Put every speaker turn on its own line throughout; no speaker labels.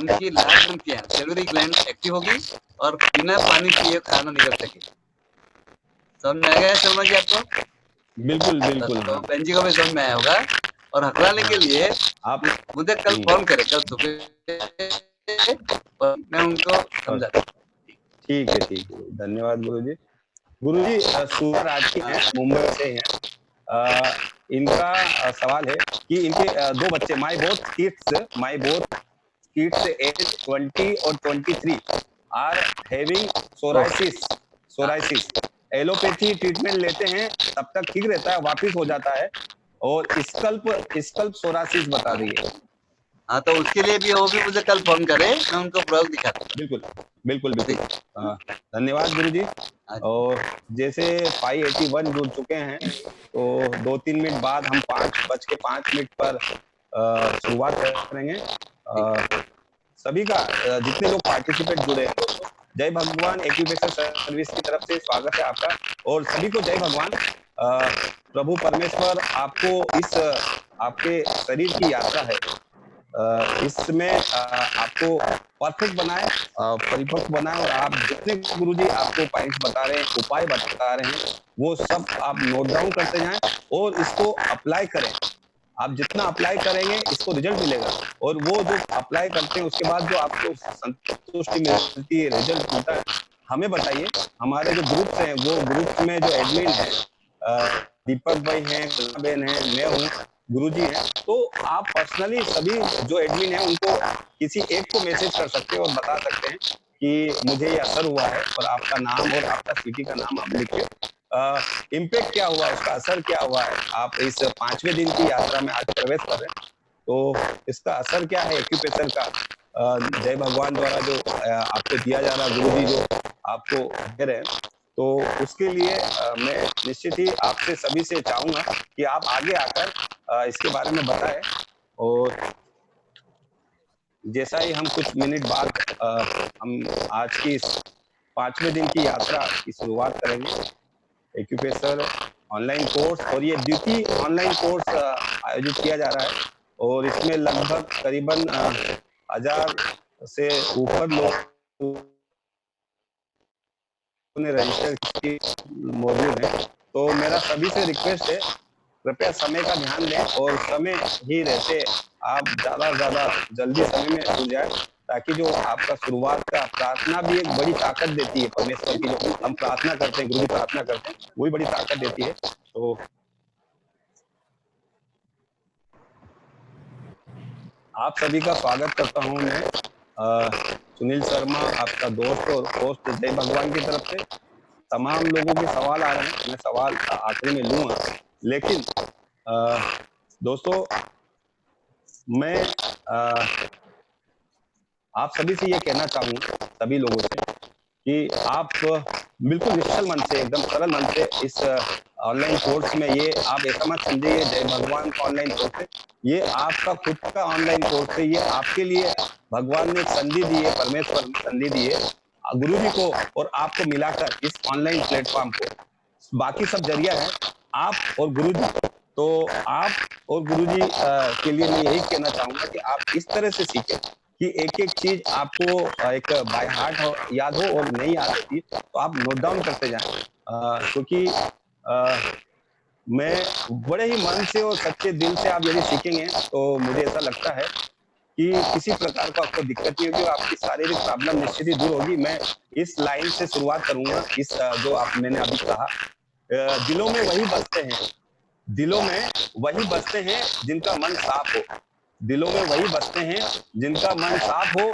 उनकी लाल ग्रंथियां salary gland active होगी और बिना पानी पिए खाना निकल सके। समझ में आ गया शर्मा जी आपको?
बिल्कुल बिल्कुल।
तो
हाँ
बहन जी को भी समझ में आया होगा। और हकलाने के लिए
आप
मुझे कल फोन करें, कल सुबह मैं उनको समझा।
ठीक है धन्यवाद गुरुजी। गुरुजी सूर्य राठी हैं, मुंबई से हैं। इनका सवाल है कि इनके दो बच्चे माई बोथ किड्स एज 20 और 23 are having psoriasis. Allopathy treatment लेते हैं तब तक ठीक रहता है, वापिस हो जाता है, और स्कल्प सोरासिस बता रही है।
हाँ, तो उसके लिए भी वो भी मुझे कल फोन करे, मैं उनको प्रयोग दिखाता हूँ।
बिल्कुल बिल्कुल बिल्कुल। धन्यवाद गुरुजी। और जैसे 581 जुड़ चुके हैं, तो 2-3 मिनट बाद हम 5:05 पर शुरुआत करेंगे। सभी का जितने लोग पार्टिसिपेट जुड़े हैं दोस्तों, जय भगवान एक्यूप्रेशर सर्विस की तरफ से स्वागत है आपका, और सभी को जय भगवान। प्रभु परमेश्वर आपको इस आपके शरीर की यात्रा है, इसमें आपको परफेक्ट बनाए, परिपक्व बनाए, और आप जितने गुरुजी आपको पॉइंट्स बता रहे हैं, उपाय बता रहे हैं, वो सब आप नोट डाउन करते जाएं और इसको अप्लाई करें। आप जितना अप्लाई करेंगे इसको रिजल्ट मिलेगा, और वो जो अप्लाई करते हैं उसके बाद जो आपको संतुष्टि मिलती है, रिजल्ट मिलता है, हमें बताइए। हमारे जो ग्रुप्स हैं, वो ग्रुप्स में जो एडमिन है, दीपक भाई हैं, बहन है, मैं हूँ, गुरुजी हैं, तो आप पर्सनली सभी जो एडमिन है उनको किसी एक को मैसेज कर सकते हैं और बता सकते हैं कि मुझे ये असर हुआ है, और आपका नाम और आपका सिटी का नाम आप लिख के इम्पैक्ट क्या हुआ, उसका असर क्या हुआ है। आप इस 5वें दिन की यात्रा में आज प्रवेश कर रहे हैं, तो इसका असर क्या है एक्यूप्रेशर का, जय भगवान द्वारा जो आपको दिया जा रहा, गुरुजी जो आपको दे रहे हैं, तो उसके लिए मैं निश्चित ही आपसे सभी से चाहूंगा कि आप आगे आकर इसके बारे में बताएं। और जैसा ही हम कुछ मिनट बाद हम आज की 5वें दिन की यात्रा की शुरुआत करेंगे, एक्यूप्रेशर ऑनलाइन कोर्स, और ये द्वितीय ऑनलाइन कोर्स आयोजित किया जा रहा है, और इसमें लगभग करीबन 1000 से ऊपर लोग ने रजिस्टर की मौजूद है। तो मेरा सभी से रिक्वेस्ट है, कृपया समय का ध्यान दें, और समय ही रहते आप ज्यादा से ज्यादा जल्दी समय में जुड़ जाए, ताकि जो आपका शुरुआत का प्रार्थना भी एक बड़ी ताकत देती है, परमेश्वर की जो हम प्रार्थना करते हैं, गुरु की प्रार्थना करते हैं, वही बड़ी ताकत देती है। तो आप सभी का स्वागत करता हूं मैं, सुनील शर्मा, आपका दोस्त और होस्ट जय भगवान की तरफ से। तमाम लोगों के सवाल आ रहे हैं, मैं सवाल आखिरी में लूंगा, लेकिन दोस्तों मैं आप सभी से ये कहना चाहूंगा, सभी लोगों से, कि आप बिल्कुल निश्चल मन से, एकदम सरल मन से इस ऑनलाइन कोर्स में, ये आप ऐसा मत समझिए जय भगवान का ऑनलाइन कोर्स है, ये आपका खुद का ऑनलाइन कोर्स है। ये आपके लिए भगवान ने एक संधि दी है, परमेश्वर ने संधि दी है गुरु जी को और आपको मिलाकर इस ऑनलाइन प्लेटफॉर्म को। बाकी सब जरिया है, आप और गुरु जी। तो आप और गुरु जी के लिए मैं यही कहना चाहूंगा कि आप इस तरह से सीखें कि एक एक चीज आपको एक बाय हार्ट याद हो, और नहीं याद होती तो आप नोट डाउन करते जाएं, क्योंकि मैं बड़े ही मन से और सच्चे दिल से आप यदि सीखेंगे, तो मुझे ऐसा लगता है कि किसी प्रकार का आपको दिक्कत नहीं होगी, आपकी शारीरिक प्रॉब्लम निश्चित ही दूर होगी। मैं इस लाइन से शुरुआत करूंगा, इस जो मैंने अभी कहा, दिलों में वही बसते हैं, दिलों में वही बसते हैं जिनका मन साफ हो, दिलों में वही बसते हैं जिनका मन साफ हो,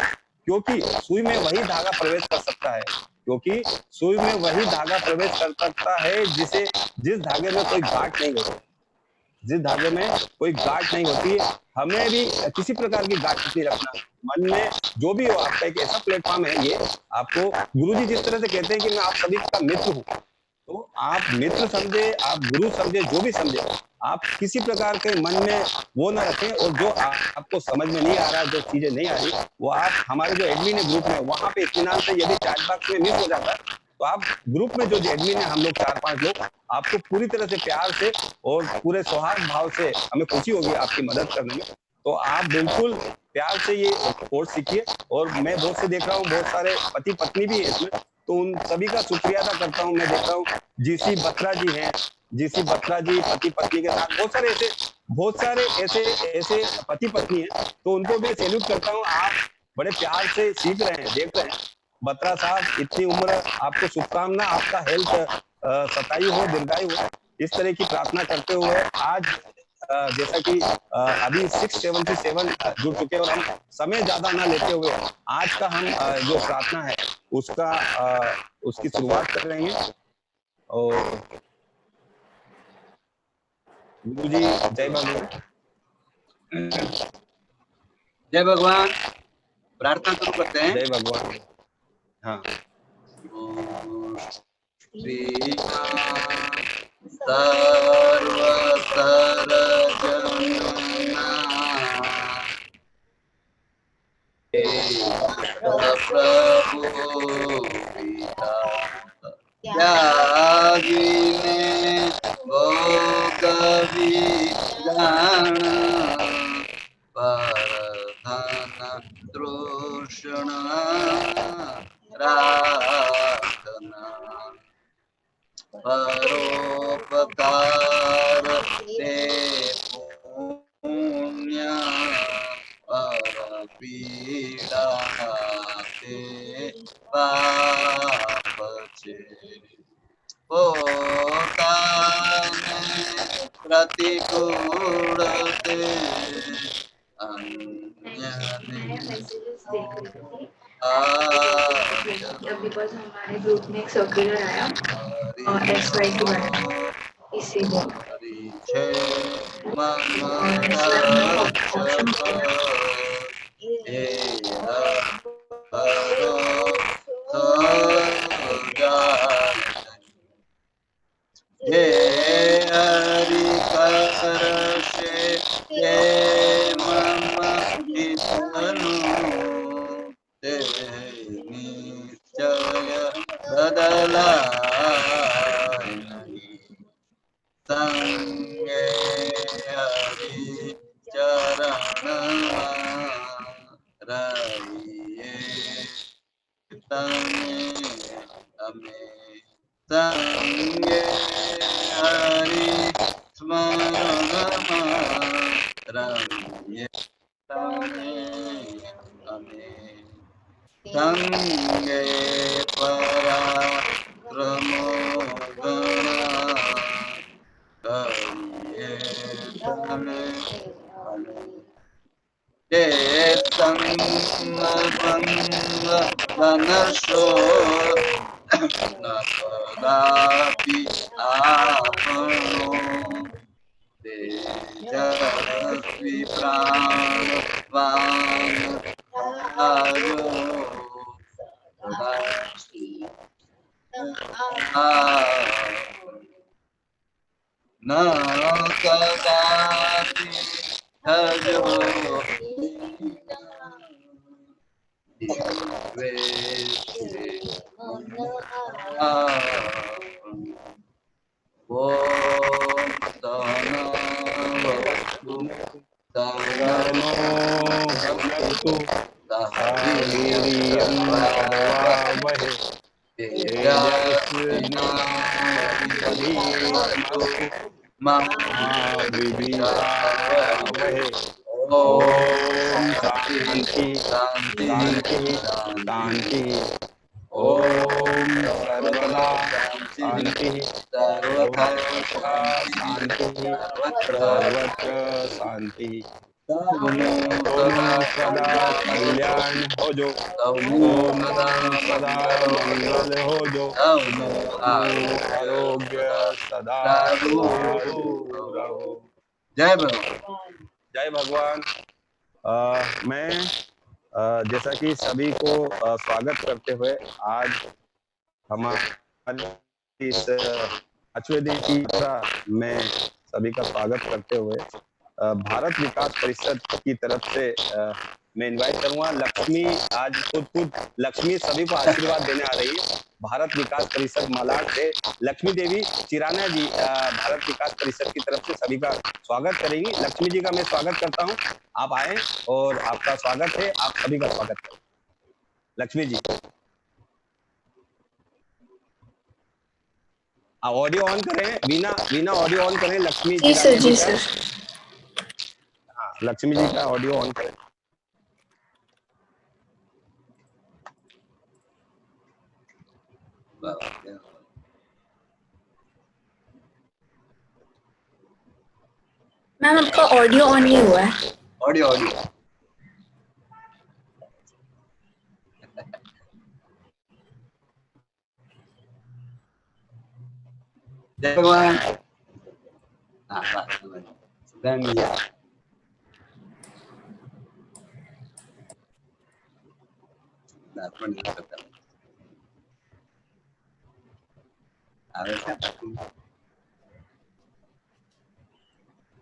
क्योंकि सुई में वही धागा प्रवेश कर सकता है, क्योंकि सुई में वही धागा प्रवेश कर सकता है जिस धागे में कोई गांठ नहीं होती, जिस धागे में कोई गांठ नहीं होती है। हमें भी किसी प्रकार की गांठ नहीं रखना मन में, जो भी हो। आपका एक ऐसा प्लेटफॉर्म है, ये आपको गुरुजी जिस तरह से कहते हैं कि मैं आप सभी का मित्र हूँ, तो आप मित्र समझे, आप गुरु समझे, जो भी समझे, आप किसी प्रकार के मन में वो ना रखें, और जो आपको समझ में नहीं आ रहा, जो चीजें नहीं आ रही, वो आप हमारे जो एडमिन है ग्रुप में, वहां पे इत्मीनान से, यदि चैट बॉक्स में मिस हो जाता है, तो आप ग्रुप में जो एडमिन है, हम लोग 4-5 लोग, आपको पूरी तरह से प्यार से और पूरे सौहार्द भाव से, हमें खुशी होगी आपकी मदद करने में, तो आप बिल्कुल प्यार से ये कोर्स सीखिए। और मैं बहुत से देख रहा हूँ, बहुत सारे पति पत्नी भी है इसमें, तो उन सभी का शुक्रिया अदा करता हूँ। मैं देख रहा हूँ जीसी बत्रा जी हैं, जीसी बत्रा जी पति पत्नी के साथ, बहुत सारे ऐसे पति पत्नी हैं, तो उनको भी सैल्यूट करता हूँ। आप बड़े प्यार से सीख रहे हैं, देख रहे हैं। बत्रा साहब, इतनी उम्र, आपको शुभकामना, आपका हेल्थ सतायु हो, दीर्घायु हो, इस तरह की प्रार्थना करते हुए आज जैसा कि अभी 677 जुड़ चुके हैं, और हम समय ज्यादा ना लेते हुए आज का हम जो प्रार्थना है उसकी शुरुआत कर रहे हैं। और गुरु जी जय भगवान।
जय भगवान। प्रार्थना शुरू करते हैं।
जय भगवान। हाँ।
प्रभु त्यागिने भोग विधान परधन तृष्णा राखना परोपकार ते पुण्य पर पीड़ा ते पाप छे पोताने प्रतिकूल ते
बिकॉज हमारे ग्रुप में एक सर्कुलर आया SY के बारे में, इसीलिए
हरि करशे मम हितनु ते निश्चय बदलाय नहीं संगे हरि चरण रहिए तने हमें संगे हरि स्मरण रहिए तने हमें संगे पराक्रमो गणा करिए तने धनशो न कदापि आपनो तेजस्वी प्राणवान आयो न कदापि हजो
ओम शांति शांति शांति। ओम सर्वदा शांति सर्वथा शांति सर्वत्र शांति। ओम सदा कल्याण हो जो, ओम सदा मंगल हो जो, आरोग्य सदा रहो।
जय भगवान।
जय भगवान। मैं जैसा कि सभी को स्वागत करते हुए आज हमारी इस 5वें दिन की यात्रा में सभी का स्वागत करते हुए भारत विकास परिषद की तरफ से मैं इनवाइट करूंगा लक्ष्मी। आज खुद लक्ष्मी सभी को आशीर्वाद देने आ रही है। भारत विकास परिषद मलाड से लक्ष्मी देवी चिराना जी भारत विकास परिषद की तरफ से सभी का स्वागत करेंगी। लक्ष्मी जी का मैं स्वागत करता हूँ, आप आए और आपका स्वागत है, आप सभी का स्वागत करें। लक्ष्मी जी ऑडियो ऑन करें, वीना ऑडियो ऑन करें। लक्ष्मी
जी सर, जी
का,
सर।
हाँ लक्ष्मी जी का ऑडियो ऑन करें।
मैम आपका ऑडियो ऑन नहीं हुआ है।
ऑडियो जय भगवान।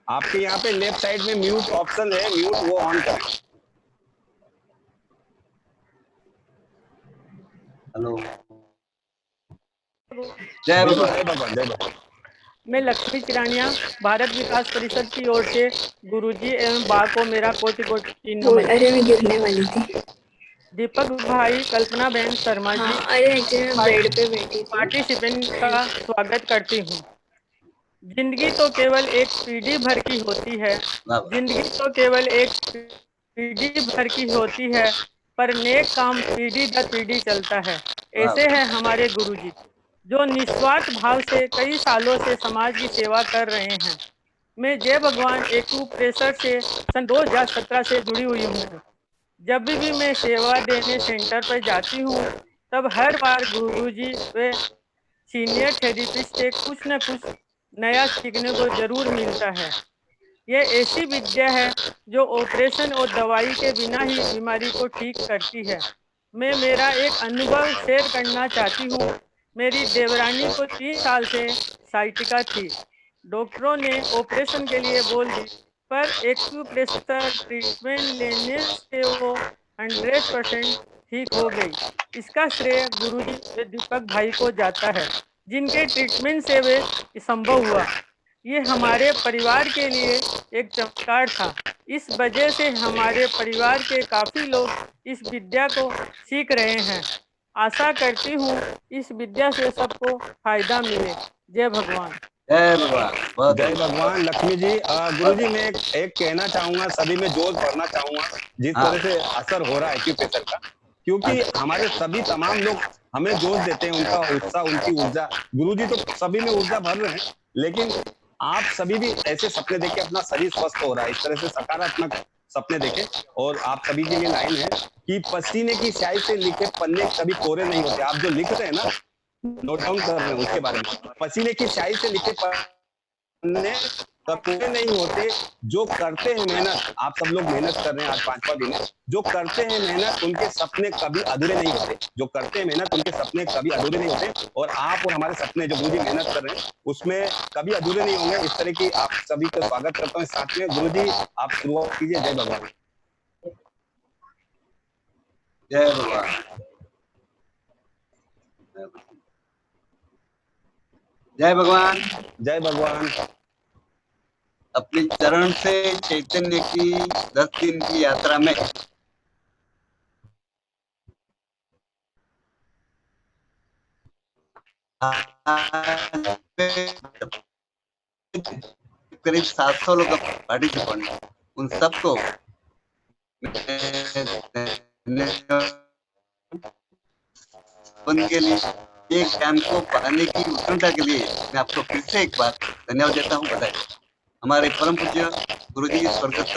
आपके यहाँ पे लेफ्ट साइड में म्यूट ऑप्शन है, म्यूट वो ऑन करें।
हेलो, जय भगवान।
जय भगवान, जय भगवान।
मैं लक्ष्मी चिरानिया भारत विकास परिषद की ओर से गुरुजी एवं बा को मेरा कोटि नमन।
अरे मैं गिरने वाली थी।
दीपक भाई, कल्पना बहन शर्मा जी,
अरे एक्चुअली मैं बेड पे बैठी थी।
पार्टिसिपेंट का स्वागत करती हूँ। जिंदगी तो केवल एक पीढ़ी भर की होती है, जिंदगी तो केवल एक पीढ़ी भर की होती है, पर नेक काम पीढ़ी दर पीढ़ी चलता है। ऐसे हैं हमारे गुरुजी, जो निस्वार्थ भाव से कई सालों से समाज की सेवा कर रहे हैं। मैं जय भगवान एक्यूप्रेशर से सन 2017 से जुड़ी हुई हूँ। जब भी मैं सेवा देने सेंटर पर जाती हूँ, तब हर बार गुरुजी व सीनियर थेरेपिस्ट से कुछ न कुछ नया सीखने को जरूर मिलता है। ये ऐसी विद्या है जो ऑपरेशन और दवाई के बिना ही बीमारी को ठीक करती है। मैं मेरा एक अनुभव शेयर करना चाहती हूँ। मेरी देवरानी को 3 साल से साइटिका थी। डॉक्टरों ने ऑपरेशन के लिए बोल दी, पर एक्यूप्रेशर ट्रीटमेंट लेने से वो 100% ठीक हो गई। इसका श्रेय गुरुजी दीपक भाई को जाता है, जिनके ट्रीटमेंट से वे संभव हुआ। ये हमारे परिवार के लिए एक चमत्कार था। इस वजह से हमारे परिवार के काफ़ी लोग इस विद्या को सीख रहे हैं। आशा करती हूँ इस विद्या से सबको फायदा मिले। जय भगवान।
जय भगवान।
जय भगवान। लक्ष्मी जी, गुरु जी मैं एक कहना चाहूंगा, सभी में जोश भरना चाहूंगा जिस तरह से असर हो रहा है एक्यूप्रेशर का, क्योंकि हमारे सभी तमाम लोग हमें जोश देते हैं, उनका उत्साह, उनकी ऊर्जा। गुरु जी तो सभी में ऊर्जा भर रहे हैं, लेकिन आप सभी भी ऐसे सपने देखे अपना शरीर स्वस्थ हो रहा है, इस तरह से सकारात्मक सपने देखे। और आप सभी के लिए लाइन है कि पसीने की स्याही से लिखे पन्ने कभी कोरे नहीं होते। आप जो लिख रहे हैं ना, नोट डाउन कर रहे हैं उसके बारे में, पसीने की स्याही से लिखे पन्ने कभी नहीं होते। जो करते हैं मेहनत, आप सब लोग मेहनत कर रहे हैं, आज 5वां दिन है, जो करते हैं मेहनत उनके सपने कभी अधूरे नहीं होते। जो करते हैं मेहनत उनके सपने कभी अधूरे नहीं होते। और आप और हमारे सपने जो गुरुजी मेहनत कर रहे हैं उसमें कभी अधूरे नहीं होंगे। इस तरह की आप सभी का स्वागत करता हूँ। साथ में गुरुजी आप शुरुआत कीजिए। जय भगवान।
जय भगवान। जय भगवान।
जय भगवान।
अपने चरण से चैतन्य की 10 दिन की यात्रा में करीब 700 लोग पार्टिसिपेंट, उन सबको के लिए एक ज्ञान को पाने की उत्कंठा के लिए मैं आपको फिर से एक बार धन्यवाद देता हूँ, बधाई। हमारे परम पूज्य गुरुजी स्वर्गस्थ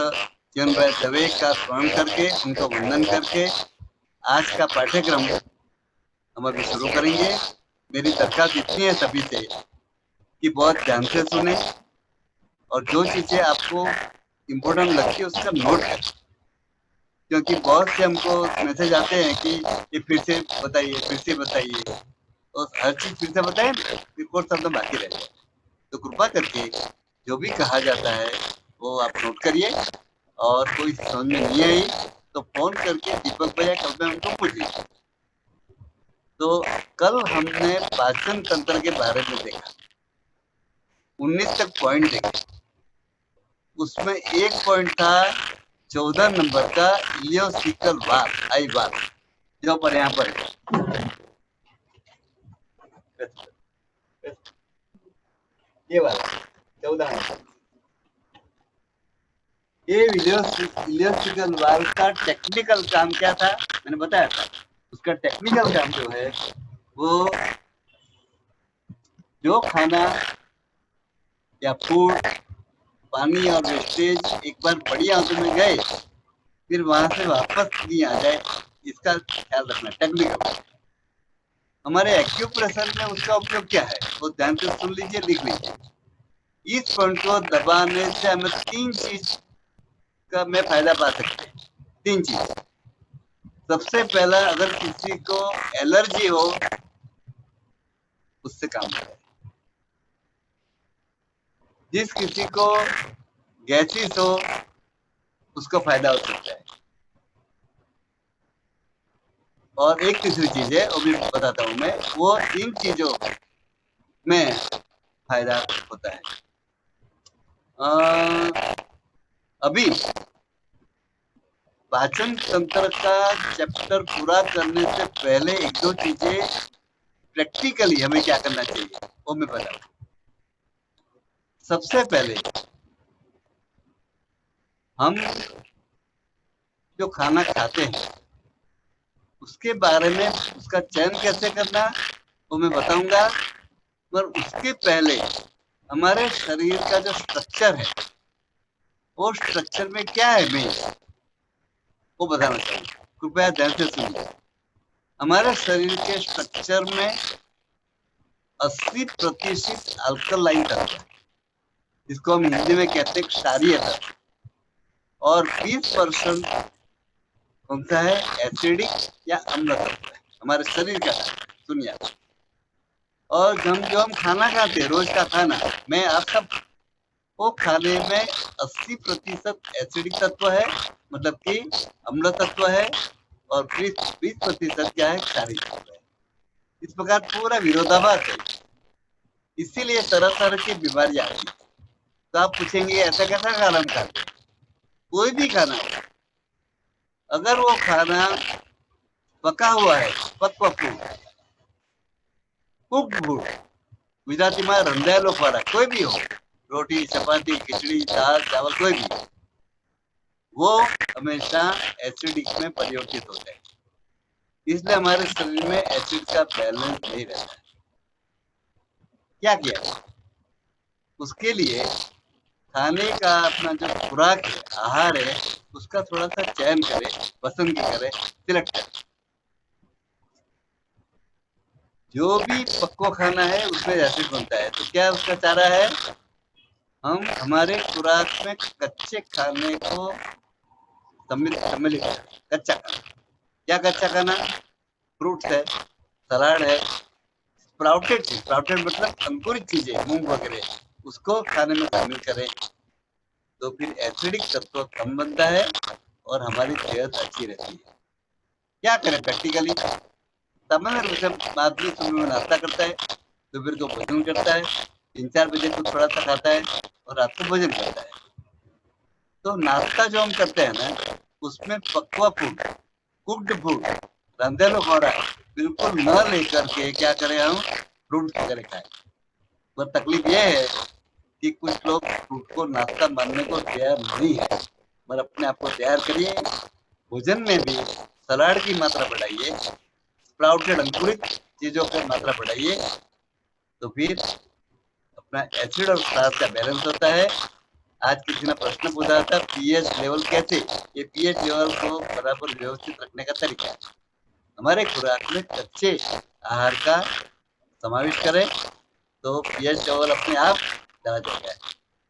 जीवन राय दवे का स्मरण करके, उनको वंदन करके आज का पाठ्यक्रम हम अभी शुरू करेंगे। मेरी दरखास्त इतनी है सभी से कि बहुत ध्यान से सुने और जो चीजें आपको इम्पोर्टेंट लगती है उसका नोट करें, क्योंकि बहुत से हमको मैसेज आते हैं कि ये फिर से बताइए, फिर से बताइए, और हर चीज फिर से बताए फिर कुछ शब्द बाकी रह जाए। तो कृपा करके जो भी कहा जाता है वो आप नोट करिए, और कोई समझ में नहीं आई तो फोन करके दीपक भैया कल में उनको पूछिए। तो कल हमने पाचन तंत्र के बारे में देखा, 19 तक पॉइंट देखे। उसमें एक पॉइंट था 14 नंबर का इलियोसिकल वाल्व, आई वाल्व, जो पर यहाँ पर ये वाला 14 नंबर। ये इलियोसिकल वाल्व का टेक्निकल काम क्या था, मैंने बताया था। उसका टेक्निकल काम जो है वो जो खाना या फूड, पानी और वेस्टेज एक बार बड़ी आंतों में गए, फिर वहां से वापस नहीं आ जाए, इसका ख्याल रखना टेक्निकल। हमारे एक्यूप्रेशर में उसका उपयोग क्या है वो ध्यान से सुन लीजिए, लिख लीजिए। इस पॉइंट को दबाने से हमें 3 चीज का में फायदा पा सकते हैं। 3 चीज। सबसे पहला, अगर किसी को एलर्जी हो उससे काम करें। जिस किसी को गैसिस हो उसको फायदा हो सकता है। और एक तीसरी चीज है, वो भी बताता हूं मैं, वो इन चीजों में फायदा होता है। अभी पाचन तंत्र का चैप्टर पूरा करने से पहले 1-2 चीजें प्रैक्टिकली हमें क्या करना चाहिए वो मैं बताऊं। सबसे पहले हम जो खाना खाते हैं उसके बारे में, उसका चयन कैसे करना वो मैं बताऊंगा, पर उसके पहले हमारे शरीर का जो स्ट्रक्चर है वो स्ट्रक्चर में क्या है मैं वो बताना चाहिए। कृपया ध्यान से सुनिए। हमारे शरीर के स्ट्रक्चर में 80% अल्कलाइन तत्व है, जिसको हम हिंदी में कहते हैं क्षारीय तत्व, और 20% कौन सा है, एसिडिक या अम्ल तत्व है हमारे शरीर का। सुनिए, और जो हम खाना खाते हैं, रोज का खाना, मैं आप सब वो खाने में 80% एसिडिक तत्व है, मतलब कि अम्ल तत्व है, और 20% क्या है, क्षारीय तत्व है। इस प्रकार पूरा विरोधाभास है, इसीलिए तरह तरह की बीमारियां आती है। तो आप पूछेंगे ऐसा कैसा खाना हम खाते? कोई भी खाना हो, अगर वो खाना पका हुआ है, पक्व फूड, कुक्ड फूड, गुजराती में रंधाયેલો ખોરાક कोई भी हो, रोटी, चपाती, खिचड़ी, दाल, चावल, कोई भी, वो हमेशा एसिडिक में परिवर्तित होता है। इसलिए हमारे शरीर में एसिड का बैलेंस नहीं रहता है। क्या किया उसके लिए? खाने का अपना जो खुराक है, आहार है, उसका थोड़ा सा चयन करें, पसंद करें, सिलेक्ट करें। जो भी पक्वा खाना है उसमें एसिड बनता है, तो क्या उसका चारा है? हम हमारे खुराक में कच्चे खाने को सम्मिलित करें। कच्चा खाना, क्या कच्चा खाना? फ्रूट्स है, सलाद है, स्प्राउटेड मतलब अंकुरित चीजें, मूंग वगैरह, उसको खाने में शामिल करें, तो फिर एसिडिक तत्व कम बनता है और हमारी सेहत अच्छी रहती है। क्या करें प्रैक्टिकली? सामान्य रूप से आदमी सुबह में नाश्ता करता है, दोपहर को भोजन करता है, 3-4 बजे को थोड़ा सा खाता है और रात को भोजन करता है। तो नाश्ता जो हम करते हैं ना, उसमें पकवा फूड, कुक्ड फूड, रंधेलो खौराक बिल्कुल न लेकर के क्या करें, हम फ्रूट वगैरह खाएं। पर तकलीफ ये है कि कुछ लोग फ्रूट को नाश्ता मानने को तैयार नहीं है। पर अपने आप को तैयार करिए, भोजन में भी सलाद की मात्रा बढ़ाइए, स्प्राउटेड अंकुरित चीजों की मात्रा बढ़ाइए, तो फिर अपना एसिड और क्षार का बैलेंस होता है। आज किसी ने प्रश्न पूछा था पीएच लेवल कैसे? ये पीएच लेवल को बराबर व्यवस्थित रखने का तरीका है। हमारे खुराक में कच्चे आहार का समावेश करें तो पीएच लेवल अपने आप चला जाएगा।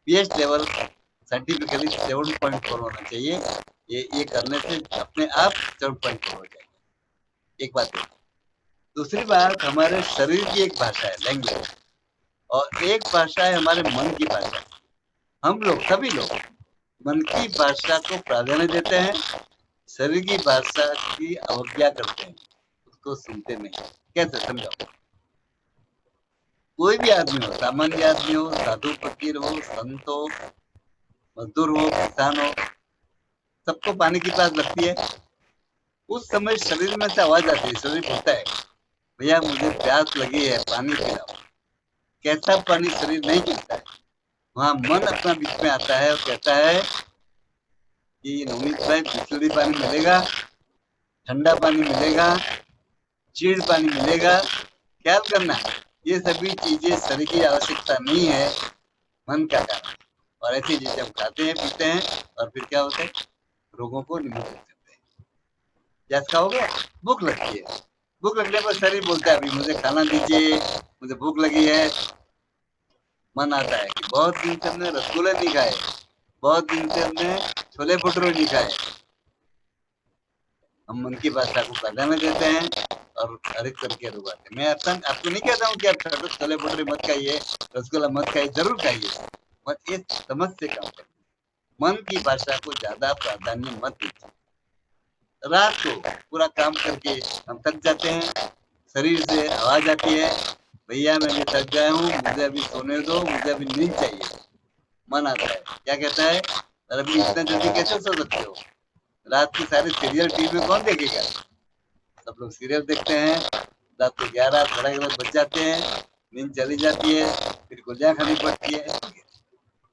पीएच लेवल साइंटिफिकली 7.4 होना चाहिए। ये करने से अपने आप 7.4 हो जाएगा। एक बात है। दूसरी बात, हमारे शरीर की एक भाषा है, लैंग्वेज, और एक भाषा है हमारे मन की भाषा। हम लोग, सभी लोग, मन की भाषा को प्राधान्य देते हैं, शरीर की भाषा की अवज्ञा करते हैं, उसको सुनते नहीं। कैसे समझाओ? कोई भी आदमी हो, सामान्य आदमी हो, साधु फकीर हो, संत हो, मजदूर हो, किसान हो, सबको पानी की प्यास लगती है। उस समय शरीर में से आवाज आती है, शरीर बोलता है भैया मुझे प्यास लगी है, पानी पिलाओ। कैसा पानी शरीर नहीं पीता है। वहां मन अपना बीच में आता है और कहता है कि नवनीत भाई बिस्लरी पानी मिलेगा, ठंडा पानी मिलेगा, चीड़ पानी मिलेगा, ख्याल करना। ये सभी चीजें शरीर की आवश्यकता नहीं है, मन का कारण। और ऐसी चीजें हम खाते हैं, पीते हैं और फिर क्या होता है, रोगों को निमंत्रित करते हैं। जैसा हो गया, भूख लगती है, भूख लगने पर शरीर बोलता है अभी मुझे खाना दीजिए, मुझे भूख लगी है। मन आता है कि बहुत दिन से हमने रसगुल्ले नहीं खाए, बहुत दिन से हमने छोले भटूरे नहीं खाए। हम मन की भाषा को प्राधान्य देते हैं और हर एक तरह के रोग आते हैं। मैं आपको नहीं कहता हूँ कि आप छोले भटूरे मत खाइए, रसगुल्ला मत खाइए, जरूर खाइए, मत ये समझ से काम करिए। मन की भाषा को ज्यादा प्राधान्य मत दीजिए। रात को पूरा काम करके हम थक जाते हैं, शरीर से आवाज आती है भैया मैं भी थक गया हूँ, मुझे अभी सोने दो, मुझे अभी नींद चाहिए। मन आता है, क्या कहता है, अरे अभी इतना जल्दी कैसे सो सकते हो? रात की सारी सीरियल टीवी में कौन देखेगा? सब लोग सीरियल देखते हैं, रात को 11 साढ़े 11 बज जाते हैं, नींद चली जाती है, फिर गोलियां खानी पड़ती है।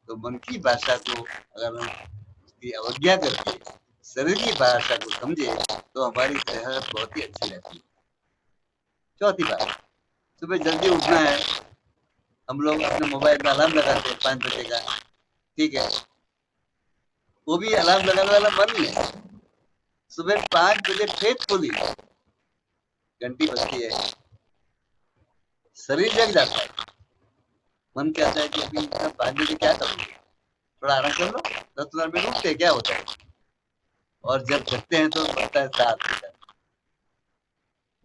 तो मन की भाषा को अगर हम उसकी अवज्ञा करके शरीर की भाषा को समझे तो हमारी सेहत बहुत ही अच्छी रहती है। चौथी बात, सुबह जल्दी उठना है। हम लोग अपने मोबाइल में अलार्म लगाते हैं 5 बजे का, ठीक है, वो भी अलार्म लगाने वाला मन ही है। सुबह 5 बजे फेथफुली घंटी बजती है, शरीर जग जाता है। मन कहता है कि अभी 5 बजे क्या करोगे, थोड़ा आराम कर लो, 10-15 मिनट उठते क्या होता है। और जब जगते हैं तो बजता है 7।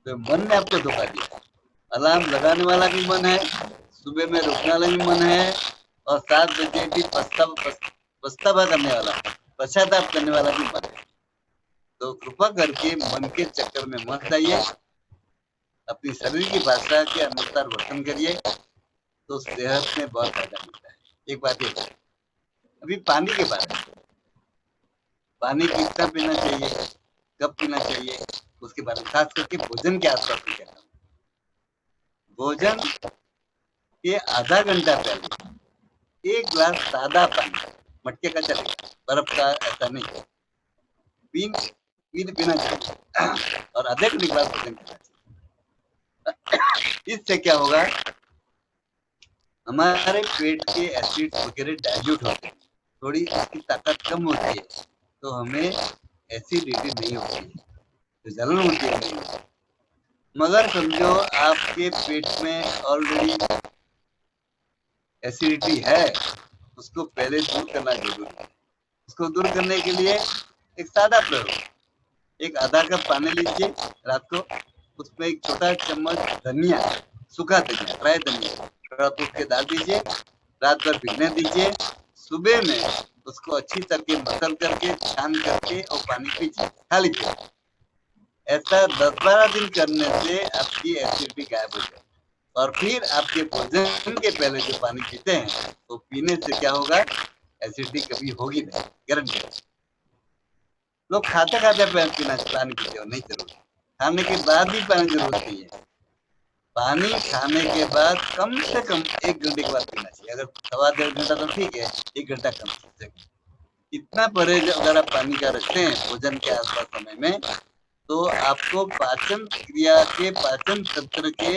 तो मन ने आपको धोखा दिया। अलार्म लगाने वाला भी मन है, सुबह में रुकने वाला भी मन है, और 7 बजे भी पछतावा करने वाला, पश्चाताप करने वाला भी मन है। तो कृपा करके मन के चक्कर में मत आइए, अपनी शरीर की भाषा के अनुसार वर्तन करिए, तो सेहत में बहुत फायदा मिलता है। एक बात ये, अभी पानी के बारे में, पानी कितना पीना चाहिए, कब पीना चाहिए, उसके बारे में, खास करके भोजन के आसपास भी कहता हूँ। भोजन के आधा घंटा पहले 1 गिलास सादा पानी, मटके का चलेगा, बर्फ का ऐसा नहीं, पीना चाहिए और आधे घंटे के बाद भोजन करना चाहिए। इससे क्या होगा, हमारे पेट के एसिड वगैरह डाइल्यूट होते हैं, थोड़ी उसकी ताकत कम होती है, तो हमें एसिडिटी नहीं होती है, तो जलन होती है नहीं। मगर समझो आपके पेट में ऑलरेडी एसिडिटी है, उसको पहले दूर करना जरूरी है। उसको दूर करने के लिए एक सादा प्रयोग, एक आधा कप पानी लीजिए रात को, उसमें 1 छोटा चम्मच धनिया, सूखा धनिया, फ्राई धनिया थोड़ा कूट के डाल दीजिए, रात भर भिगने दीजिए, सुबह में उसको अच्छी तरह मसल करके छान करके और पानी पीजिए, खाली पेट। ऐसा 10-12 दिन करने से आपकी एसिडिटी गायब हो जाए। और फिर आपके भोजन के पहले जो पानी पीते हैं तो पीने से क्या होगा, एसिडिटी कभी होगी नहीं, गारंटी है। लोग खाते खाते पानी पीते हो, नहीं जरूरत। खाने के बाद भी पानी जरूरत नहीं है। पानी खाने के बाद कम से कम 1 घंटे के बाद पीना चाहिए। अगर 1.25 घंटा तो ठीक है, 1 घंटा कम से कम। इतना परहेज अगर आप पानी का रखते हैं भोजन के आसपास समय में, तो आपको पाचन क्रिया के, पाचन तंत्र के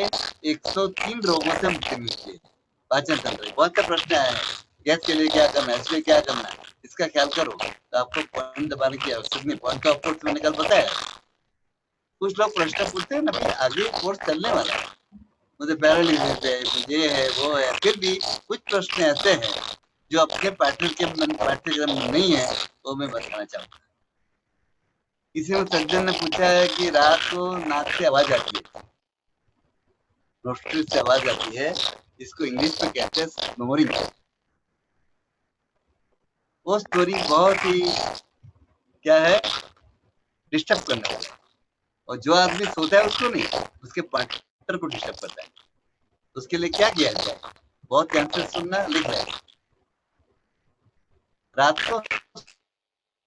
103 रोगों से मुक्ति मिलती है। पाचन तंत्र बहुत सा प्रश्न आया है, गैस के लिए क्या करना है, इसलिए क्या करना है, इसका ख्याल करो तो आपको पॉइंट दबाने की आवश्यकता नहीं। पॉइंट तो आपको मैंने कल बताया। कुछ लोग प्रश्न पूछते हैं ना, फिर आगे कोर्स चलने वाला है, मुझे पैरालिसिस है, मुझे है, वो है, फिर भी कुछ प्रश्न ऐसे हैं जो अपने पाठ्यक्रम में नहीं है, वो मैं बताना चाहूंगा। किसी ने सज्जन ने पूछा है कि रात को नाक से आवाज आती है, नोस्ट्रिल से आवाज आती है, इसको इंग्लिश में कहते हैं स्नोरिंग। वो स्टोरी बहुत ही क्या है, डिस्टर्ब करने वाला। और जो आदमी सोता है उसको नहीं, उसके पार्टनर को डिस्टर्ब करता है। उसके लिए क्या किया जाए, बहुत ध्यान से सुनना, लिख रहे हैं। रात को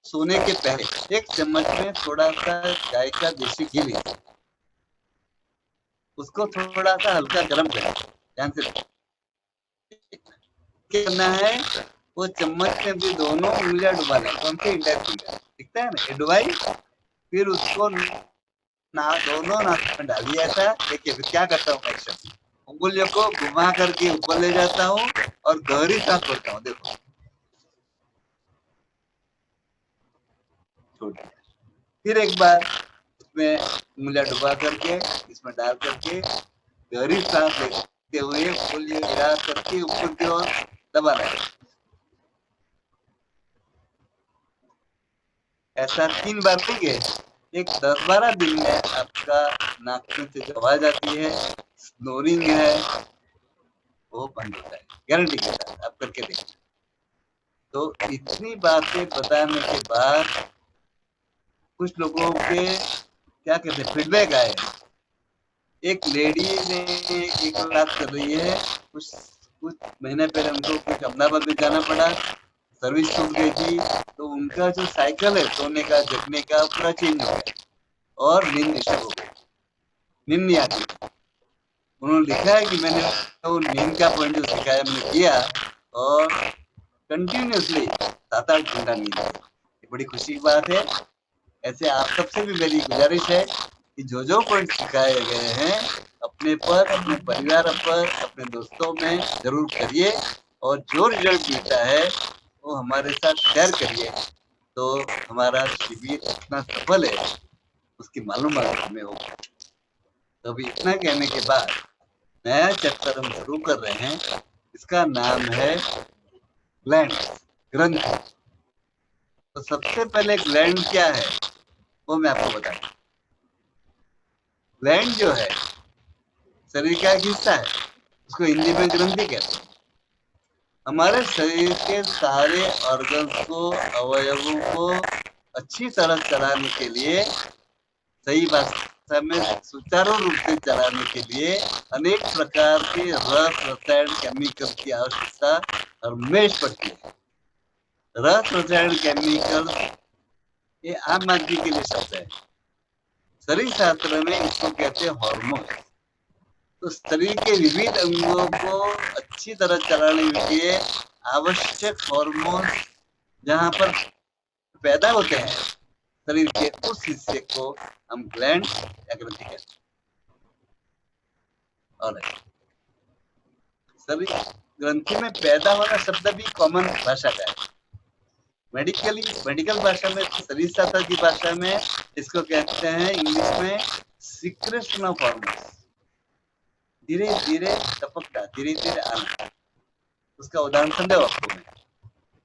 सोने के पहले 1 चम्मच में थोड़ा सा गाय का देसी घी लीजिए, उसको थोड़ा सा हल्का गर्म करें, ध्यान से करना है। वो चम्मच में भी दोनों उंगलियां डुबा लें, कौन सी इंडेक्स फिंगर दिखता है ना, ये डुबाई, फिर उसको दोनों नाक में डालिए। ऐसा देखिए फिर क्या करता हूँ, एक्शन उंगलियों को घुमा करके ऊपर ले जाता हूँ और गहरी सांस भरता हूँ। देखो छोड़ दिया, फिर एक बार इसमें उंगलियां डुबा करके इसमें डाल करके गहरी सांस लेते हुए उंगलियां गिरा करके ऊपर की ओर दबा रहे। ऐसा 3 बार करिए। एक 10-12 दिन में आपका नाक में से जो आवाज आती है, स्नोरिंग है, वो बंद होता है, गारंटी के साथ, आप करके देखिए। तो इतनी बातें बताने के बाद कुछ लोगों के क्या कहते हैं, फीडबैक आए। एक लेडी ने एक बात कर रही है, कुछ महीने पहले उनको कुछ अहमदाबाद में जाना पड़ा, सर्विस छूट गई थी, तो उनका जो साइकिल है सोने का जगने का पूरा चेंज हो गया और नींद डिस्टर्ब हो गई, नींद नहीं आती। उन्होंने लिखा है कि मैंने तो नींद का पॉइंट जो सिखाया मैंने किया और कंटिन्यूसली 7-8 घंटा नींद आई। ये बड़ी खुशी की बात है। ऐसे आप सबसे भी मेरी गुजारिश है कि जो पॉइंट सिखाए गए हैं अपने पर, अपने परिवार पर, अपने दोस्तों में जरूर करिए और जो रिजल्ट मिलता है वो हमारे साथ शेयर करिए, तो हमारा शिविर कितना सफल है उसकी मालूमात हमें होगी। तो अभी इतना कहने के बाद नया चैप्टर हम शुरू कर रहे हैं, इसका नाम है ग्लैंड, ग्रंथ। तो सबसे पहले ग्लैंड क्या है वो मैं आपको बताऊं। ग्लैंड जो है शरीर का एक हिस्सा है, उसको हिंदी में ग्रंथि कहते हैं। हमारे शरीर के सारे ऑर्गन्स को, अवयवों को अच्छी तरह चलाने के लिए, सही भाषा में सुचारू रूप से चलाने के लिए अनेक प्रकार के रस, रसायन, केमिकल की आवश्यकता हमेशा पड़ती है। रस, रसायन, केमिकल ये आम आदमी के लिए शब्द है। शरीर शास्त्र में इसको कहते हैं हार्मोन। तो शरीर के विविध अंगों को अच्छी तरह चलाने के लिए आवश्यक हार्मोन जहाँ पर पैदा होते हैं शरीर के, उस हिस्से को हम ग्लैंड या ग्रंथि कहते हैं। और शरीर ग्रंथि में पैदा होना शब्द भी कॉमन भाषा का है। मेडिकल भाषा में, शरीर शास्त्र की भाषा में इसको कहते हैं इंग्लिश में सीक्रेशन ऑफ हार्मोन्स। धीरे धीरे टपकता, धीरे धीरे आना। उसका उदाहरण समझो आपको मैं,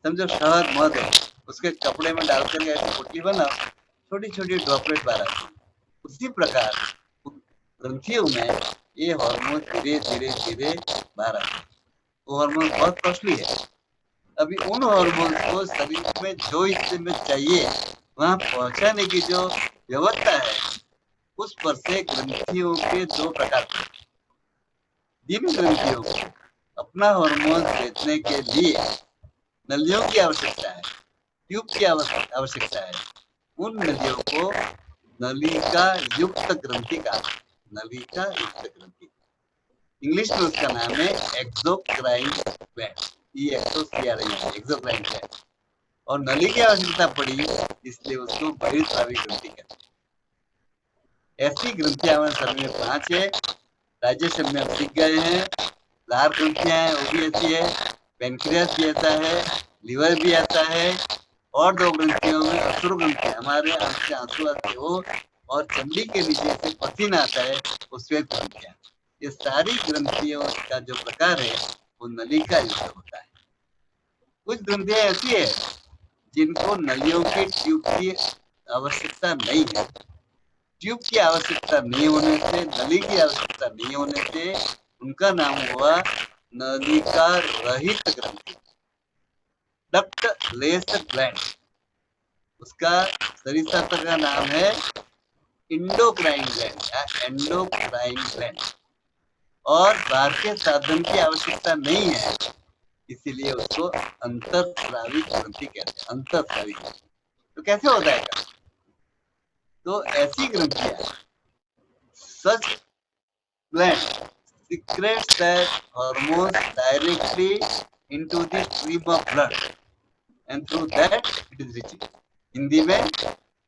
समझो शहद, मध है, उसके कपड़े में डालकर ऐसी पुटली बनाओ, छोटी छोटी ड्रॉपलेट बाहर आती है। उसी प्रकार ग्रंथियों में ये हार्मोन धीरे धीरे धीरे बाहर आते हैं। वो हार्मोन बहुत कॉस्टली है। अभी उन हार्मोन को शरीर में जो हिस्से में चाहिए वहां पहुंचाने की जो व्यवस्था है, उस पर से ग्रंथियों के 2 प्रकार हैं। जिन ग्रंथियों को अपना हार्मोन भेजने के लिए नलियों की आवश्यकता है, ट्यूब की आवश्यकता है, उन नलियों को नलिका युक्त ग्रंथि का, नलिका युक्त ग्रंथि, इंग्लिश में उसका नाम है एक्सोक्राइन ग्लैंड, एक्सोक्राइन ग्लैंड। और नली की आवश्यकता पड़ी इसलिए उसको बहिर्स्रावी ग्रंथि कहते हैं। ऐसी ग्रंथियां हमारे शरीर में 5 है। डाइजेशन में हम सीख गए हैं। लार ग्रंथियां हैं, वो भी ऐसी है। पेनक्रियास भी ऐसा है, लिवर भी ऐसा है। और 2 ग्रंथियों में अश्रु ग्रंथियां, हमारे आंख से आंसू आते हो और चमड़ी के नीचे से पसीना आता है, वो श्वेत ग्रंथियां। ये सारी ग्रंथियों का जो प्रकार है वो नलिका युक्त होता है। कुछ ग्रंथियां ऐसी है जिनको नलियों की ट्यूब की आवश्यकता नहीं है। ट्यूब की आवश्यकता नहीं होने से, नली की आवश्यकता नहीं होने से उनका नाम हुआ नलिका रहित ग्रंथि, डक्ट लेस ग्लैंड। उसका शरीर शास्त्र का नाम है इंडोक्राइन ग्लैंड या एंडोक्राइन ग्लैंड, और बाहर के साधन की आवश्यकता नहीं है, इसीलिए उसको अंतःस्रावी ग्रंथि कहते हैं। अंतःस्रावी तो कैसे होता है? तो ऐसी ग्रंथियां, सच gland secretes that hormones directly into the stream of blood and through that it is reaching. Hindi में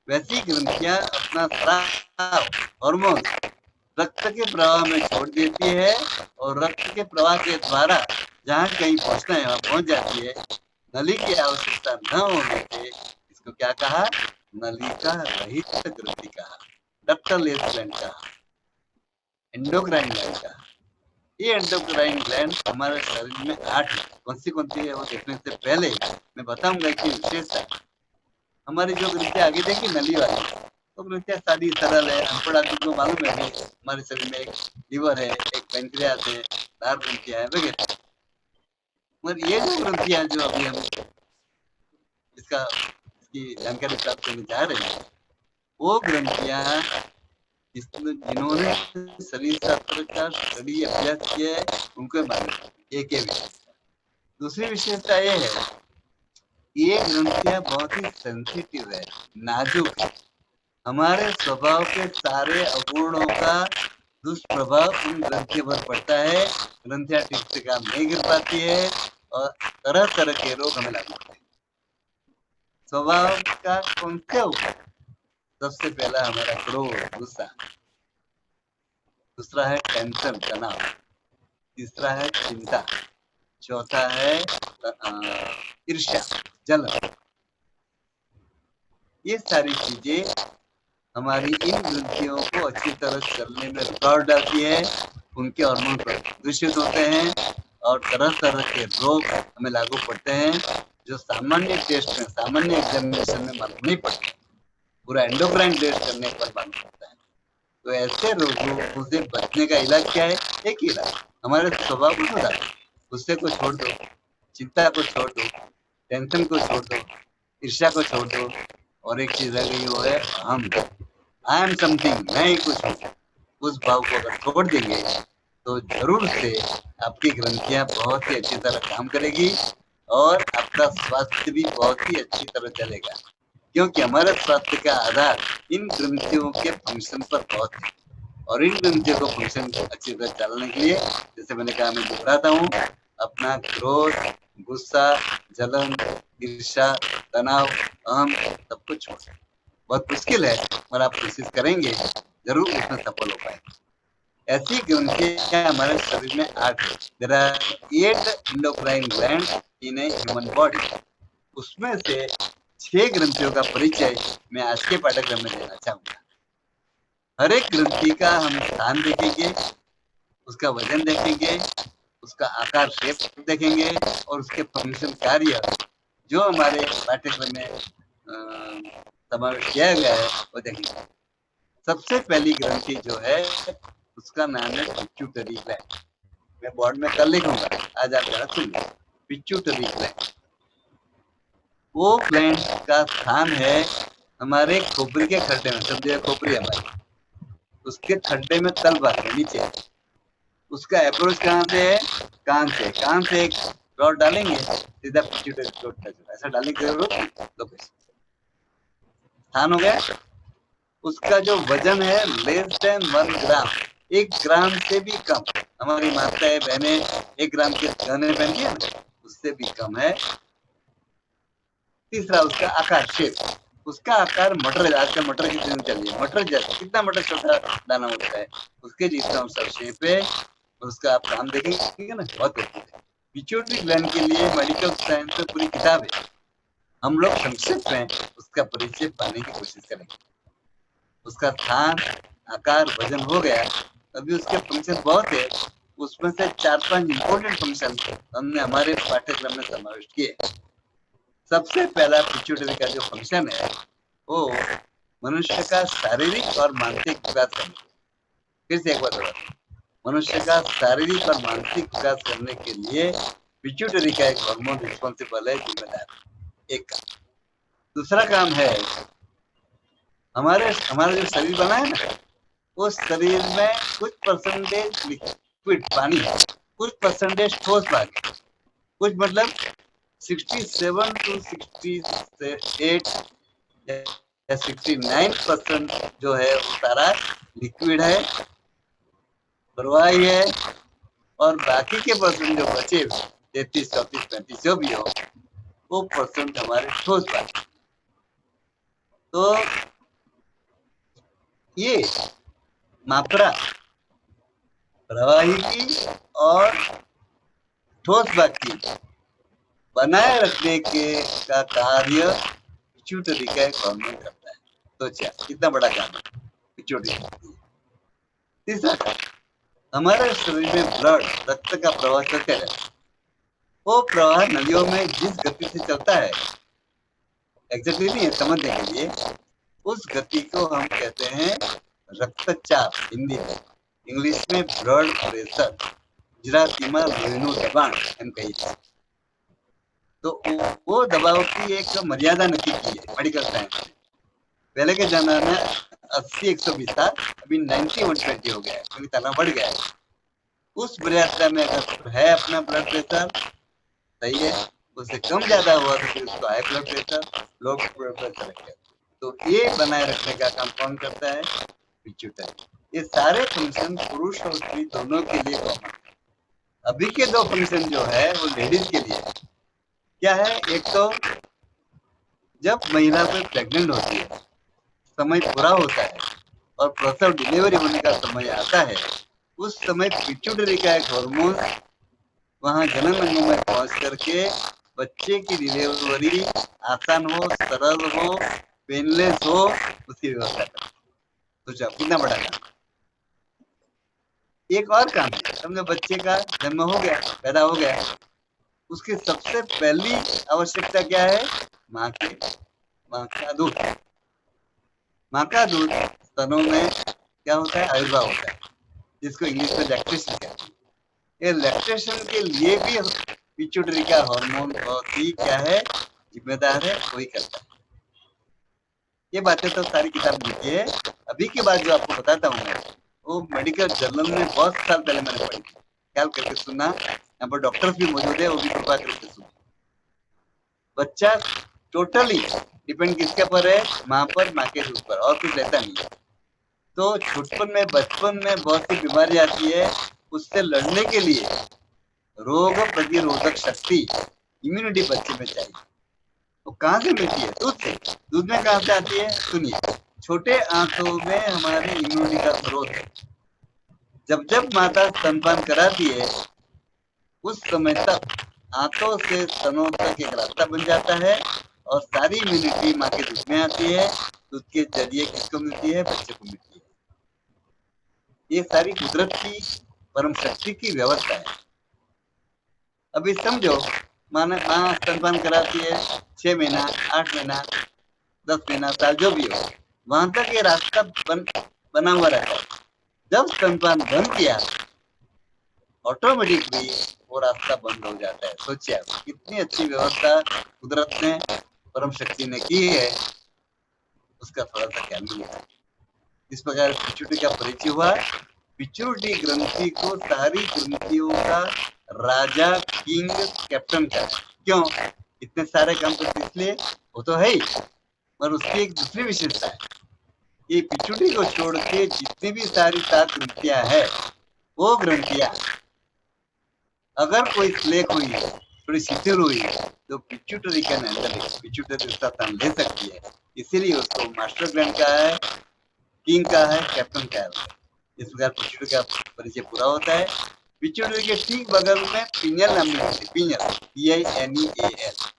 वैसी ग्रंथियां अपना स्राव हार्मोन रक्त के प्रवाह में छोड़ देती है और रक्त के प्रवाह के द्वारा जहाँ कहीं पहुंचना है वहां पहुंच जाती है। नली की आवश्यकता न होने से इसको क्या कहा? नलिका रहित ग्रंथि कहा, डक्टरलेस ग्लैंड कहा, एंडोक्राइन ग्लैंड कहा। ये एंडोक्राइन ग्लैंड हमारे शरीर में 8 कौन सी है वो देखने से पहले मैं बताऊंगा कि विशेषता। हमारी जो ग्रंथियां आगे देखी नली वाली, तो ग्रंथियां सारी सरल है, अनपढ़ आदमी को मालूम है हमारे शरीर में एक लीवर है, एक पेंक्रियास है, 4 ग्रंथियां है वगैरह। मगर ये जो ग्रंथियां जो अभी हम इसकी जानकारी प्राप्त करने जा रहे हैं, वो ग्रंथियां जिन्होंने शरीर शास्त्र का स्टडी अभ्यास किया है उनको मालूम। एक दूसरी विशेषता ये है, ये ग्रंथियां बहुत ही सेंसिटिव है, नाजुक है। हमारे स्वभाव के सारे अवगुणों का दुष्प्रभाव उन ग्रंथियों पर पड़ता है। ग्रंथियां ठीक से काम नहीं कर पाती है और तरह तरह के रोग हमें लागू होते हैं। स्वभाव का कौन से ऊपर? सबसे पहला हमारा क्रोध, गुस्सा, दूसरा है टेंशन, तनाव, तीसरा है चिंता, चौथा है ईर्ष्या, जलन। ये सारी चीजें हमारी इन ग्रंथियों को अच्छी तरह चलने में रुकावट डालती है, उनके हार्मोन प्रदूषित होते हैं और तरह तरह के रोग हमें लागू पड़ते हैं, जो सामान्य टेस्ट में, सामान्य एग्जामिनेशन में मालूम नहीं पड़ते, पूरा एंडोक्राइन टेस्ट करने पर मालूम पड़ता है। तो ऐसे रोगों से बचने का इलाज क्या है? एक ही इलाज, हमारे स्वभाव को सुधार, गुस्से को छोड़ दो, चिंता को छोड़ दो, टेंशन को छोड़ दो, ईर्ष्या को छोड़ दो, और एक चीज रह गई वो है हम, आई एम समथिंग, मैं ही कुछ हूँ। उस भाव को अगर छोड़ देंगे तो जरूर से आपकी ग्रंथियां बहुत ही अच्छी तरह काम करेगी और आपका स्वास्थ्य भी बहुत ही अच्छी तरह चलेगा, क्योंकि हमारे स्वास्थ्य का आधार इन ग्रंथियों के फंक्शन पर बहुत है। और इन ग्रंथियों को फंक्शन अच्छी तरह चलाने के लिए, जैसे मैंने कहा, मैं दोहराता हूँ, अपना क्रोध, गुस्सा, जलन, ईर्ष्या, तनाव, अहम सब कुछ छोड़। बहुत मुश्किल है पर आप कोशिश करेंगे जरूर उसमें सफल हो पाएंगे। ऐसी ग्रंथियां हमारे शरीर में 8 है। There are 8 endocrine gland in a human body. उसमें से 6 ग्रंथियों का परिचय मैं आज के पाठ्यक्रम में देना चाहूंगा। हर एक ग्रंथि का हम स्थान देखेंगे, उसका वजन देखेंगे, उसका आकार, शेप देखेंगे और उसके फंक्शन, कार्य जो हमारे पाठ्यक्रम में समावेश किया गया है वो देखेंगे। सबसे पहली ग्रंथि जो है उसका नाम है पिट्यूटरी ग्लैंड। मैं बोर्ड में कल लिखूंगा, आज आप जरा सुनिए। पिट्यूटरी ग्लैंड, वो ग्लैंड का स्थान है हमारे खोपड़ी के खड्डे में। समझिए खोपड़ी हमारी, उसके खड्डे में तल भाग है नीचे। उसका अप्रोच कहाँ से है? कान से। कान से एक रॉड डालेंगे, सीधा पिट्यूटरी रॉड टच होगा। ऐसा डालने की जरूरत लोकेशन स्थान हो गया। उसका जो वजन है लेस देन 1 ग्राम, 1 ग्राम से भी कम। हमारी माताएं बहनें 1 ग्राम के गहने पहनती है ना, उससे भी कम है। तीसरा उसका आकार, शेप। उसका आकार मटर, आजकल मटर की सीजन चल रही है, मटर जैसा, कितना मटर छोटा दाना होता है उसके जितना उसका शेप है। और उसका आप काम देखेंगे, ठीक है ना, बहुत है। पिट्यूटरी ग्लैंड के लिए मेडिकल साइंस में पूरी किताब है। हम लोग संक्षिप्त में उसका परिचय पाने की कोशिश करेंगे। उसका स्थान, आकार, वजन हो गया। अभी उसके फंक्शन बहुत है, उसमें से 4-5 इंपॉर्टेंट फंक्शन हमने हमारे पाठ्यक्रम में समाविष्ट किए। सबसे पहला पिट्यूटरी का जो फंक्शन है वो मनुष्य का शारीरिक और मानसिक विकास करने। फिर से एक बार दोहराता हूं, मनुष्य का शारीरिक और मानसिक विकास करने के लिए पिट्यूटरी का एक हार्मोन रिस्पॉन्सिबल है, जिम्मेदार एक काम। दूसरा काम है हमारा जो शरीर बना है ना, उस शरीर में कुछ परसेंटेज लिक्विड पानी है, कुछ परसेंटेज ठोस भाग है, कुछ मतलब 67 to 68 या 69% जो है वो सारा लिक्विड है, प्रवाही है, और बाकी के परसेंट जो बचे 33, 34, 35 जो भी हो, वो परसेंट हमारे ठोस भाग। तो ये मात्रा प्रवाही की और ठोस भाग की बनाए रखने के का कार्य पिट्यूटरी का एक हार्मोन करता है। सोचिए कितना बड़ा काम है पिट्यूटरी। तीसरा काम, हमारे शरीर में ब्लड, रक्त का प्रवाह चलते रहता है। वो प्रवाह नदियों में जिस गति से चलता है, एग्जैक्टली नहीं है समझने के लिए, उस गति को हम कहते हैं रक्तचाप हिंदी में, इंग्लिश में ब्लड प्रेशर, ગુજરાતીમાં લોહીનું દબાણ એમ કહીએ છીએ। तो वो दबाव की एक मर्यादा नक्की की है मेडिकल साइंस में। पहले के जमाने में 80-120 था, अभी 90-120 हो गया है क्योंकि तनाव बढ़ गया है। उस मर्यादा में अगर है अपना ब्लड प्रेशर सही है, उससे कम ज्यादा हुआ तो फिर उसको high blood pressure, low blood pressure रखे। तो ये बनाए रखने का काम कौन करता है? पिट्यूटरी। ये सारे फंक्शन पुरुष और स्त्री दोनों के लिए कॉमन है। अभी के दो फंक्शन जो है वो लेडीज के लिए क्या है? एक तो जब महिला कोई प्रेग्नेंट होती है, समय पूरा होता है और प्रसव डिलीवरी होने का समय आता है, उस समय पिट्यूटरी का एक हार्मोन वहां जनन अंगों में पहुंच करके बच्चे की डिलीवरी आसान हो, सरल हो, पेनलेस हो, उसकी व्यवस्था करता है। सोचा कितना बड़ा काम। एक और काम है, समझो बच्चे का जन्म हो गया, पैदा हो गया, उसकी सबसे पहली आवश्यकता क्या है? माँ का दूध। माँ का दूध स्तनों में क्या होता है? आविर्भाव होता है, जिसको इंग्लिश में लैक्टेशन कहते हैं। ये लैक्टेशन के लिए भी पिट्यूटरी का हार्मोन बहुत ही क्या है? जिम्मेदार है, वही करता है। ये बातें तो सारी किताब लिखी है। अभी के बाद जो आपको बताता हूँ मैं, वो मेडिकल जर्नल में बहुत साल पहले मैंने पढ़ी थी। ख्याल करके सुनना, यहाँ पर डॉक्टर्स भी मौजूद है, वो भी कृपा करके सुनो। बच्चा टोटली डिपेंड किसके पर है? माँ पर, माँ के दूध पर, और कुछ रहता नहीं है। तो छुटपन में, बचपन में बहुत सी बीमारी आती है, उससे लड़ने के लिए रोग प्रतिरोधक शक्ति, इम्यूनिटी बच्चे में चाहिए। तो कहाँ से मिलती है? दूध से। दूध में कहाँ से आती है? सुनिए, छोटे आंतों में हमारी इम्यूनिटी का स्रोत है। जब जब माता स्तनपान कराती है, उस समय तक आंतों से स्तनों तक एक रास्ता बन जाता है और सारी इम्यूनिटी माँ के दूध में आती है। दूध के जरिए किसको मिलती है? बच्चे को मिलती है। ये सारी कुदरत की, परम शक्ति की व्यवस्था है। अभी समझो, माँ स्तनपान कराती है 6 महीना, 8 महीना, 10 महीना, साल जो भी हो, वहां तक ये रास्ता बना हुआ रहता है। जब स्तनपान बंद किया, ऑटोमेटिकली वो रास्ता बंद हो जाता है। सोचिए कितनी अच्छी व्यवस्था कुदरत ने, परम शक्ति ने की है, उसका थोड़ा सा ख्याल मिलेगा। इस प्रकार पिट्यूटरी का परिचय हुआ। पिट्यूटरी ग्रंथि को सारी ग्रंथियों का राजा, किंग, कैप्टन का। क्यों? इतने सारे काम करते इसलिए, वो तो है ही, पर उसकी एक दूसरी विशेषता है। ये पिट्यूटरी को छोड़ के जितनी भी सारी 7 ग्रंथियां है, वो ग्रंथियां अगर कोई स्लेक हुई है, थोड़ी शिथिल हुई है, तो पिट्यूटरी के अंदर पिट्यूटरी उसका स्थान ले सकती है। इसीलिए उसको मास्टर ग्लैंड का है, किंग का है, कैप्टन का है। इस प्रकार पिट्यूटरी का परिचय पूरा होता है। पिट्यूटरी के ठीक बगल में पिनियल नाम की पिनियल, PINEAL,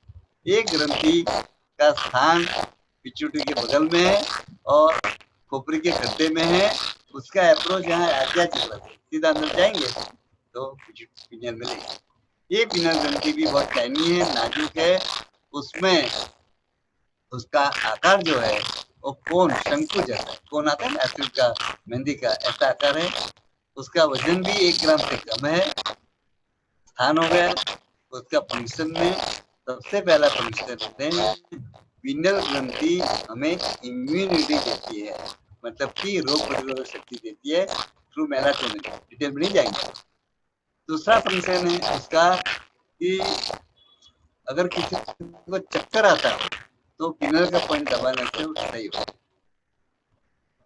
एक ग्रंथि का स्थान पिट्यूटरी के बगल में है और खोपड़ी के गड्ढे में है। उसका अप्रोच यहाँ आज्ञा चल, सीधा अंदर जाएंगे तो पिनियल मिलेगी। ये पिनियल ग्रंथि भी बहुत टाइनी है, नाजुक है। उसमें उसका आकार जो है वो कोन, शंकु जैसा कोन आता है ना, आइसक्रीम का, मेहंदी का, ऐसा आकार है। उसका वजन भी 1 ग्राम से कम है। स्थान हो गया उसका फंक्शन में, सबसे पहला फंक्शन होते हैं पिनियल ग्रंथि हमें इम्यूनिटी देती है, मतलब कि रोग प्रतिरोधक शक्ति देती है थ्रू मेलाटोनिन। डिटेल में नहीं जाएंगे। दूसरा फंक्शन है उसका कि अगर किसी को चक्कर आता है तो पिनियल का पॉइंट दबाने से वो सही हो।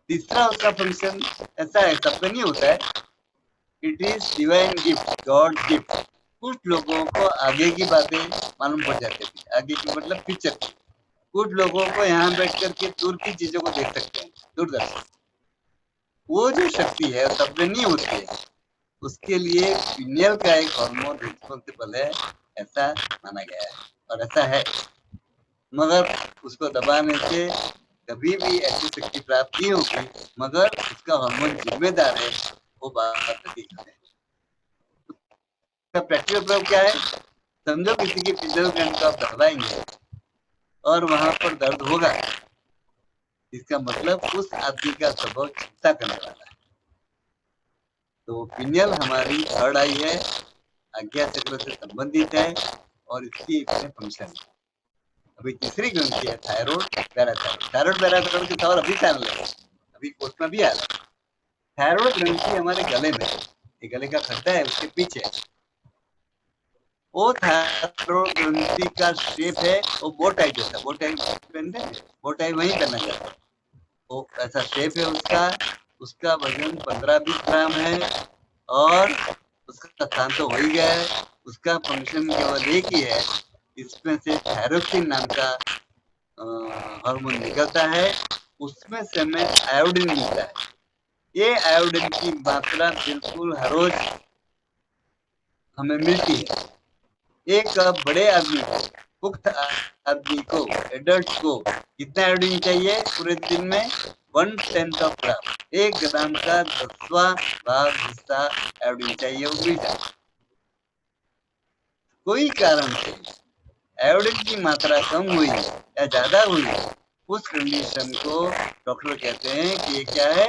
तीसरा उसका फंक्शन ऐसा है, सबका नहीं होता है, it is divine gift, God gift. कुछ लोगों को आगे की बातें मालूम पड़ जाती थी, आगे की मतलब फ्यूचर की। कुछ लोगों को यहाँ बैठ करके दूर की चीजों को देख सकते हैं, दूरदर्शन। वो जो शक्ति है सबसे नहीं होती है, उसके लिए पिनियल का एक हार्मोन रिस्पॉन्सिबल है, ऐसा माना गया है और ऐसा है। मगर उसको दबाने से कभी भी ऐसी शक्ति प्राप्त नहीं होगी, मगर उसका हार्मोन जिम्मेदार है, वो बात हकीकत है। प्रैक्टिकल प्रॉब्लम क्या है? समझो किसी की पिनियल ग्लैंड को आप दबाएंगे और वहां पर दर्द होगा, इसका मतलब उस आदमी का स्वभाव चिंता करने वाला है। तो पिनियल हमारी थर्ड आई है, आज्ञा चक्र से संबंधित है और इसकी एक फंक्शन है। अभी तीसरी ग्रंथि है थायराइड पैराथायराइड। थायराइड पैराथायराइड के सवाल अभी चैनल है, अभी कोर्स में भी आ रहा है। थायराइड ग्रंथि हमारे गले में, ये गले का खड्डा है उसके पीछे, वो थायराइड ग्रंथि का शेप है वो बो टाई जैसा, बो टाई पहनते हैं, बो टाई वही करना चाहता है, वो ऐसा शेप है उसका। उसका वजन 15-20 ग्राम है और उसका स्थान तो हो ही गया है। उसका फंक्शन केवल एक ही है, इसमें से थायरोक्सिन नाम का हार्मोन निकलता है, उसमें से हमें आयोडीन मिलता है। ये आयोडीन की मात्रा बिल्कुल हर रोज हमें मिलती है। एक बड़े आदमी को, पुख्त आदमी को, एडल्ट को कितना आयोडीन चाहिए पूरे दिन में? 1/10 ऑफ ग्राम, 1 ग्राम का 10वां भाग हिस्सा आयोडीन चाहिए वो मिल जाए। कोई कारण से आयोडीन की मात्रा कम हुई या ज्यादा हुई, उस कंडीशन को डॉक्टर कहते हैं कि ये क्या है?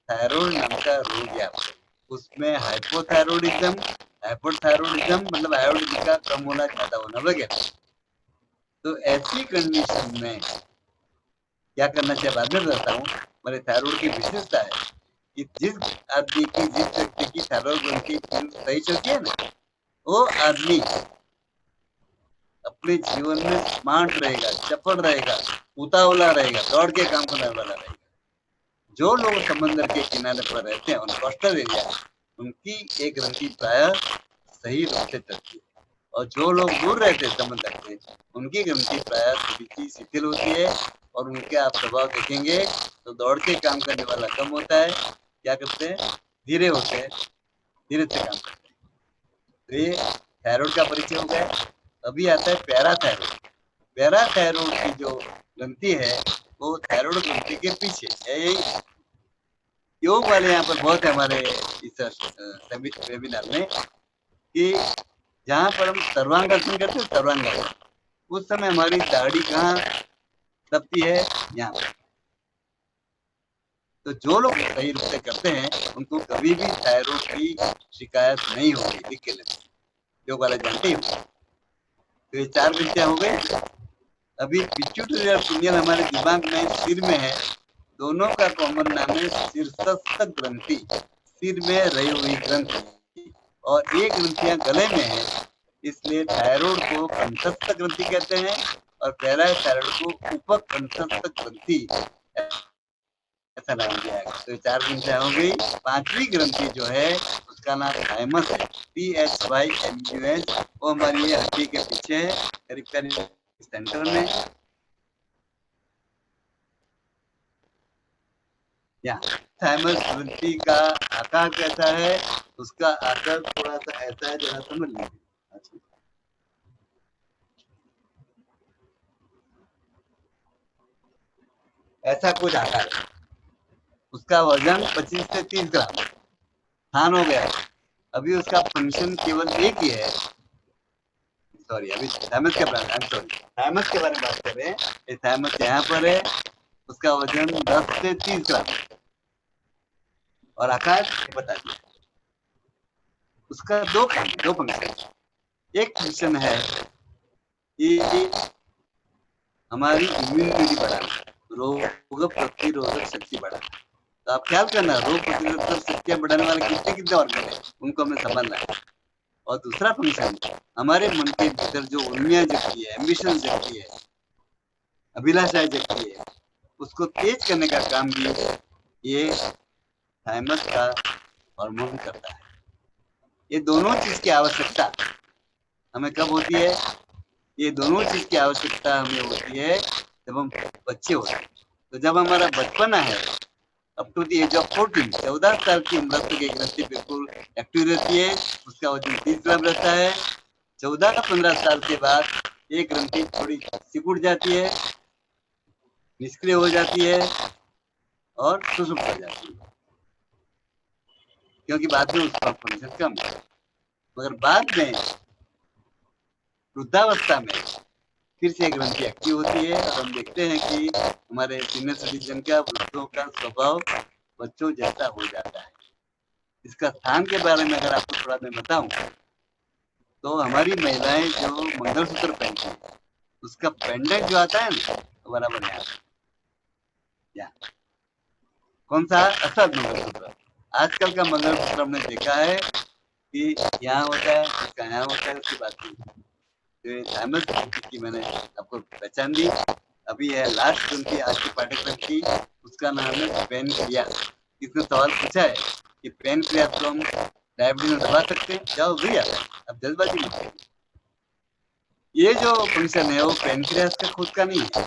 थायराइड नाम का रोग है। उसमें हाइपोथायरॉइडिज्म, हाइपोथायरॉइडिज्म मतलब आयोडीन का कम होना, ज्यादा होना वगैरह। तो ऐसी कंडीशन में क्या करना चाहिए बाद में बताता हूँ। मेरे थायराइड की विशेषता है कि जिस आदमी की, जिस व्यक्ति की थायराइड ग्रंथि सही चलती है ना, वो आदमी अपने जीवन में स्मार्ट रहेगा, चपड़ रहेगा, उतावला रहेगा, दौड़ के काम करने वाला रहेगा। जो लोग समंदर के किनारे पर रहते हैं, उन कोस्टल एरिया, उनकी एक ग्रंथि प्राय सही रूप से चलती है, और जो लोग दूर रहते हैं समंदर से, उनकी ग्रंथि प्राय थोड़ी सी शिथिल होती है और उनके आप स्वभाव देखेंगे तो दौड़ के काम करने वाला कम होता है, क्या करते हैं? धीरे होते हैं, धीरे से काम करते हैं। तो ये थायराइड का परिचय हो गया। अभी आता है पैराथायराइड। पैराथायराइड की जो ग्रंथि है वो थायराइड ग्रंथि के पीछे है। यही योग वाले यहाँ पर बहुत है हमारे इस वेबिनार में, कि जहाँ पर हम सर्वांगासन करते हैं, सर्वांगासन, उस समय हमारी दाढ़ी कहाँ दबती है? यहाँ पर। तो जो लोग सही रूप से करते हैं उनको कभी भी थायराइड की शिकायत नहीं होगी, लिख के लेते, योग वाले जानते हो। तो ये 4 ग्रंथियां हो गई। अभी पिट्यूटरी और पिनियल हमारे दिमाग में, सिर में है, दोनों का कॉमन नाम है शीर्षस्थ ग्रंथि, सिर में रही हुई ग्रंथि, और ये ग्रंथियां गले में है, इसलिए थायराइड को कंठस्थ ग्रंथि कहते हैं और पैराथायराइड को उपकंठस्थ ग्रंथि ऐसा नाम दिया है। तो 4 ग्रंथियां हो गई। 5वीं ग्रंथि जो है उसका नाम थाइमस है, THYMUS। वो हमारी ये हड्डी के पीछे है, करीब करीब सेंटर में। यहाँ थाइमस ग्रंथि का आकार कैसा है? उसका आकार थोड़ा सा ऐसा है, जरा समझ लीजिए। ऐसा कुछ आकार है, उसका वजन 25 से 30 ग्राम स्थान हो गया। अभी उसका फंक्शन केवल एक ही है। सॉरी, अभी थाइमस के बारे में, थाइमस के बारे में बात कर रहे हैं। ये थाइमस यहाँ पर है, उसका वजन 10 से 30 ग्राम और आकार बता दिया। उसका दो फंक्शन। एक फंक्शन है कि हमारी इम्यूनिटी बढ़ाना, रोग प्रतिरोधक शक्ति बढ़ाना। तो आप ख्याल करना, रोग प्रतिरोधक शक्तियां बढ़ाने वाले कितने कितने ऑर्गन है, उनको हमें संभालना है। और दूसरा फंक्शन, हमारे मन के भीतर जो उर्मियां जगती है, एम्बिशन जगती है, अभिलाषाएं जगती है, उसको तेज करने का काम भी ये थाइमस का हार्मोन करता है। ये दोनों चीज की आवश्यकता हमें कब होती है? ये दोनों चीज की आवश्यकता हमें होती है जब हम बच्चे होते हैं। तो जब हमारा बचपना है, up to the age of 14, 14 साल की उम्र तक एक ग्रंथि बिल्कुल एक्टिव रहती है, उसका वजन 30 ग्राम रहता है। 14-15 साल के बाद एक ग्रंथि थोड़ी सिकुड़ जाती है, निष्क्रिय हो जाती है और सुसुप्त हो जाती है, क्योंकि बाद में उसका फंक्शन कम है। मगर बाद में वृद्धावस्था में फिर से ग्रंथि एक्टिव होती है और हम देखते हैं कि हमारे सीनियर सिटीजन का, वृद्धों का स्वभाव बच्चों जैसा हो जाता है। इसका स्थान के बारे में अगर आपको थोड़ा मैं बताऊं, तो हमारी महिलाएं जो मंगलसूत्र पहनती है, उसका पेंडेंट जो आता है ना, तो बराबर यहाँ कौन सा? असल मंगलसूत्र। आजकल का मंगलसूत्र हमने देखा है कि यहाँ होता है, इसका यहाँ होता है, उसकी बात नहीं। थाइमस की मैंने आपको पहचान दी। अभी है लास्ट ग्रंथि आज के पाठ्यक्रम की, उसका नाम है पेनक्रियास। इसने सवाल पूछा है कि पेनक्रियास को हम डायबिटीज में दबा सकते हैं? जाओ भैया, अब जल्दबाजी मत। ये जो फंक्शन है वो पेनक्रियास का खुद का नहीं है।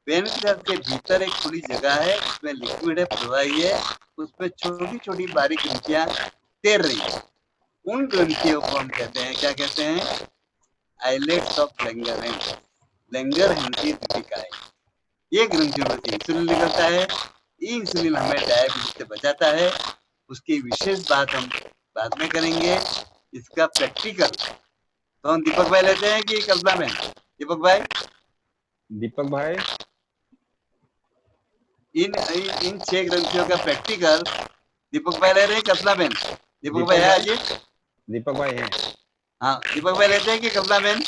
पेनक्रियास के भीतर एक खुली जगह है, उसमें लिक्विड है, प्रवाही है, उसमें छोटी छोटी बारीक ग्रंथियां तैर रही है। उन ग्रंथियों को हम कहते हैं, क्या कहते हैं? आइलेट्स ऑफ लैंगरहैंस, लैंगरहैंस की दीपिकाएं। ये ग्रंथियों में इंसुलिन निकलता है। ये इंसुलिन हमें डायबिटीज से बचाता है। उसकी विशेष बात हम बाद में करेंगे। इसका प्रैक्टिकल तो हम दीपक भाई लेते हैं कि कल्पना में? दीपक भाई, इन 6 ग्रंथियों का प्रैक्टिकल दीपक भाई ले रहे हैं, कल्पना बेन? दीपक भाई है आज?
दीपक भाई है।
हाँ, दीपक भाई लेते हैं कि कल्पना बेन?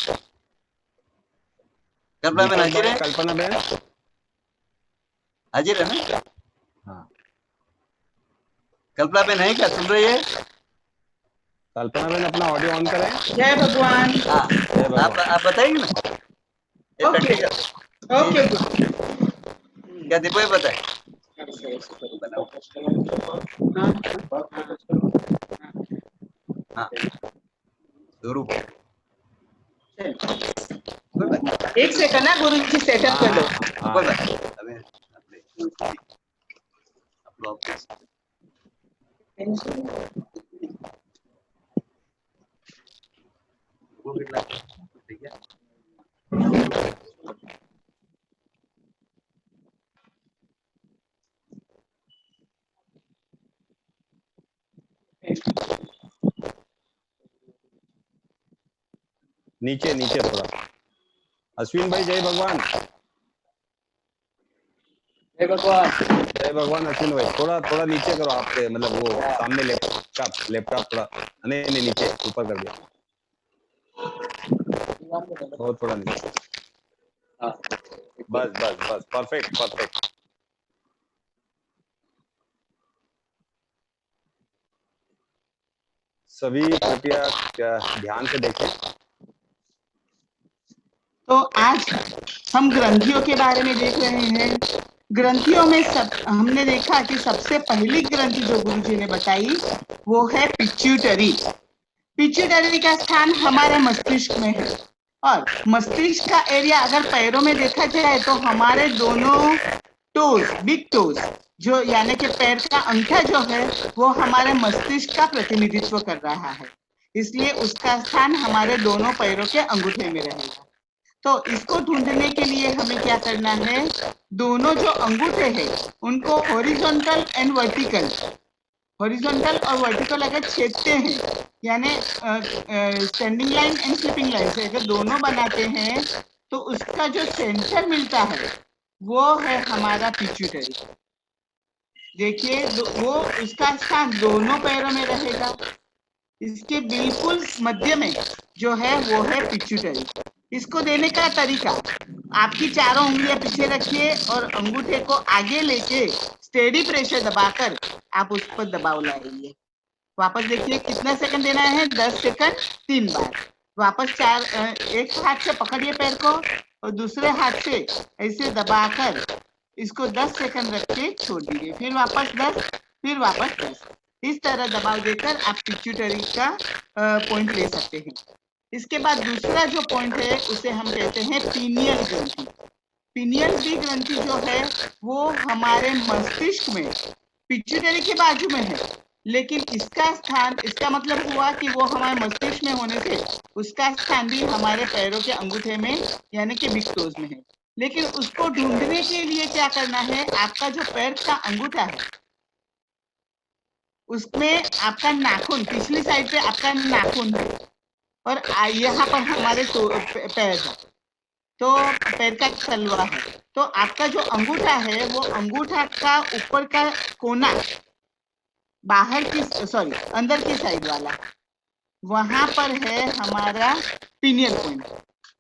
कल्पना बेन हाजिर है?
कल्पना बेन
हाजिर है ना?
हाँ,
कल्पना बेन है क्या? सुन रही है?
कल्पना बेन अपना ऑडियो ऑन करें।
जय भगवान।
हाँ, आप बताएंगे ना?
Okay okay.
क्या दीपक भाई बताए? हाँ, स्वरूप।
एक सेकंड ना, गुरु जी सेटअप कर लो।
नीचे नीचे थोड़ा। अश्विन भाई जय भगवान।
जय भगवान।
जय भगवान अश्विन भाई, थोड़ा थोड़ा नीचे करो आपके, मतलब वो सामने लैपटॉप थोड़ा, नहीं नीचे ऊपर कर दिया, और थोड़ा नीचे। बस परफेक्ट। सभी कृपया ध्यान से देखें।
तो आज हम ग्रंथियों के बारे में देख रहे हैं। ग्रंथियों में हमने देखा कि सबसे पहली ग्रंथि जो गुरुजी ने बताई वो है पिट्यूटरी। पिट्यूटरी का स्थान हमारे मस्तिष्क में है, और मस्तिष्क का एरिया अगर पैरों में देखा जाए तो हमारे दोनों टोज, बिग टोज, जो यानी कि पैर का अंगूठा जो है वो हमारे मस्तिष्क का प्रतिनिधित्व कर रहा है, इसलिए उसका स्थान हमारे दोनों पैरों के अंगूठे में रहेगा। तो इसको ढूंढने के लिए हमें क्या करना है? दोनों जो अंगूठे हैं उनको हॉरिजॉन्टल एंड वर्टिकल, हॉरिजॉन्टल और वर्टिकल अगर छेदते हैं, यानी standing line and sleeping line से अगर दोनों बनाते हैं तो उसका जो सेंटर मिलता है वो है हमारा पिट्यूटरी। देखिए वो उसका स्थान दोनों पैरों में रहेगा। इसके बिल्कुल मध्य में जो है वो है पिट्यूटरी। इसको देने का तरीका, आपकी चारों उंगलियां पीछे रखिए और अंगूठे को आगे लेके स्टेडी प्रेशर दबाकर आप उस पर दबाव लाइए। वापस देखिए कितना सेकंड देना है, 10 सेकंड 3 बार। वापस एक हाथ से पकड़िए पैर को और दूसरे हाथ से ऐसे दबाकर इसको 10 सेकंड रख के छोड़ दीजिए, फिर वापस 10, फिर वापस 10। इस तरह दबाव देकर आप पिट्यूटरी का पॉइंट ले सकते हैं। इसके बाद दूसरा जो पॉइंट है उसे हम कहते हैं पीनियल ग्रंथि। पीनियल बी ग्रंथि जो है वो हमारे मस्तिष्क में पिट्यूटरी के बाजू में है, लेकिन इसका स्थान, इसका मतलब हुआ कि वो हमारे मस्तिष्क में होने से उसका स्थान भी हमारे पैरों के अंगूठे में यानी कि बिग टोज में है। लेकिन उसको ढूंढने के लिए क्या करना है, आपका जो पैर का अंगूठा है उसमें आपका नाखून, पिछली साइड पे आपका नाखून है और यहाँ पर हमारे पैर है, तो पैर का तलवा है। तो आपका जो अंगूठा है वो अंगूठा का ऊपर का कोना अंदर की साइड वाला, वहां पर है हमारा पीनियल पॉइंट।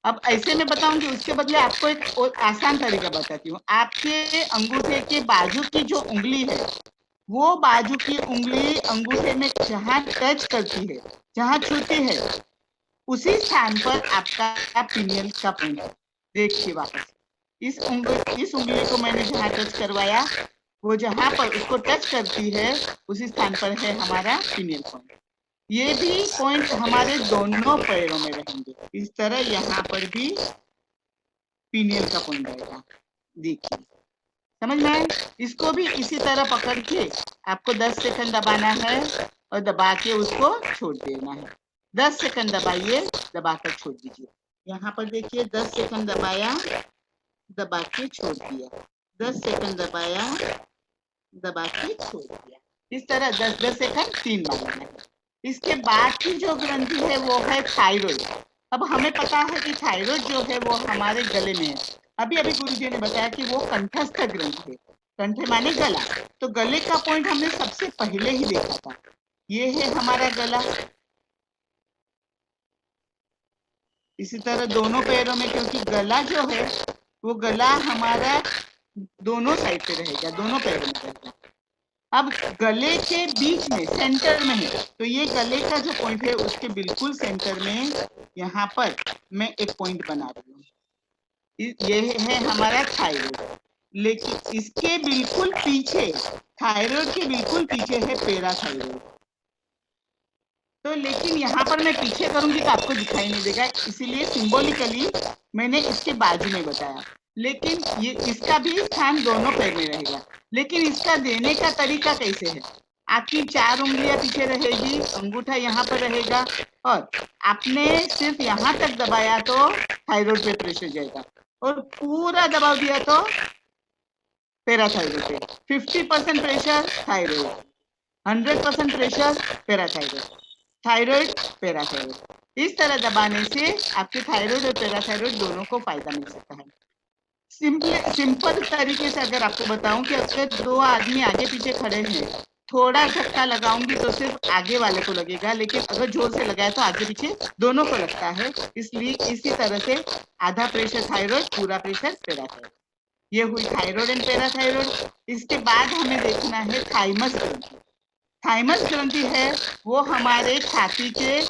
अब ऐसे में बताऊंगी, उसके बदले आपको एक और आसान तरीका बताती हूँ। आपके अंगूठे के बाजू की जो उंगली है, वो बाजू की उंगली अंगूठे में जहाँ टच करती है, जहाँ छूती है, उसी स्थान पर आपका पीनियल का पॉइंट है। देखिए वापस इस उंगली को मैंने जहाँ टच करवाया, वो जहाँ पर उसको टच करती है उसी स्थान पर है हमारा पीनियल पॉइंट। ये भी पॉइंट हमारे दोनों पैरों में रहेंगे। इस तरह यहाँ पर भी पीनियल का पॉइंट रहेगा। देखिए समझ में आए? इसको भी इसी तरह पकड़ के आपको 10 सेकंड दबाना है और दबा के उसको छोड़ देना है। 10 सेकंड दबाइए, दबाकर छोड़ दीजिए। यहाँ पर देखिए 10 सेकंड दबाया, दबा के छोड़ दिया, 10 सेकंड दबाया, दबा के छोड़ दिया। इस तरह 10-10 सेकंड 3 बार लेना है। इसके बाद की जो ग्रंथि है वो है थायराइड। अब हमें पता है कि थायराइड जो है वो हमारे गले में है। अभी गुरुजी ने बताया कि वो कंठस्थ ग्रंथि है। कंठे माने गला, तो गले का पॉइंट हमने सबसे पहले ही देखा था। ये है हमारा गला। इसी तरह दोनों पैरों में, क्योंकि गला जो है वो गला हमारा दोनों साइड पे रहेगा, दोनों पैरों में रहेगा। अब गले के बीच में सेंटर में है, तो ये गले का जो पॉइंट है उसके बिल्कुल सेंटर में यहाँ पर मैं एक पॉइंट बना रही हूँ। ये है हमारा थायराइड। लेकिन इसके बिल्कुल पीछे, थायराइड के बिल्कुल पीछे है पैराथायराइड। तो लेकिन यहाँ पर मैं पीछे करूंगी तो आपको दिखाई नहीं देगा, इसीलिए सिंबॉलिकली मैंने इसके बाजू में बताया। लेकिन ये इसका भी स्थान दोनों पैर में रहेगा। लेकिन इसका देने का तरीका कैसे है? आपकी 4 उंगलियां पीछे रहेगी, अंगूठा यहाँ पर रहेगा और आपने सिर्फ यहाँ तक दबाया तो थायराइड पे प्रेशर जाएगा और पूरा दबाव दिया तो पैराथायराइड पे। 50% pressure thyroid, 100% pressure parathyroid, thyroid parathyroid. इस तरह दबाने से आपके थायराइड और पैराथायराइड दोनों को फायदा मिल सकता है। सिंपल तरीके से अगर आपको बताऊं कि अगर 2 आदमी आगे पीछे खड़े हैं, थोड़ा झटका लगाऊंगी तो सिर्फ आगे वाले को लगेगा, लेकिन अगर जोर से लगाए तो आगे पीछे दोनों को लगता है। इसलिए इसी तरह से आधा प्रेशर थायराइड, पूरा प्रेशर पैराथायराइड। ये हुई थायराइड एंड पैराथायराइड। इसके बाद हमें देखना है थाइमस ग्रंथि। थाइमस ग्रंथि है वो हमारे छाती के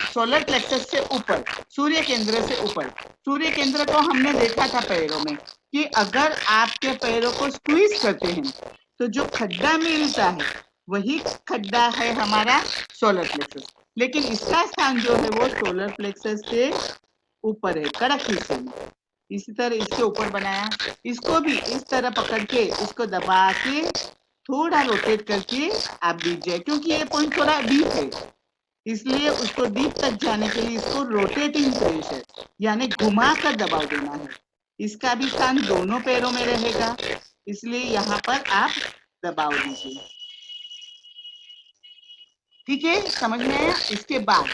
सोलर प्लेक्सस से ऊपर, सूर्य केंद्र से ऊपर। सूर्य केंद्र को हमने देखा था पैरों में कि अगर आपके पैरों को स्क्वीज करते हैं तो जो खड्डा मिलता है वही खड्डा है हमारा सोलर प्लेक्सस। लेकिन इसका स्थान जो है वो सोलर प्लेक्सस से ऊपर है, कड़क हिस्से में। इसी तरह इसके ऊपर बनाया, इसको भी इस तरह पकड़ के इसको दबा के थोड़ा रोटेट करके आप डीप जाए, क्योंकि ये पॉइंट थोड़ा डीप है, इसलिए उसको डीप तक जाने के लिए इसको रोटेटिंग प्रेशर यानी घुमा कर दबाव देना है। इसका भी स्थान दोनों पैरों में रहेगा, इसलिए यहाँ पर आप दबाव दीजिए। ठीक है, समझ में आया? इसके बाद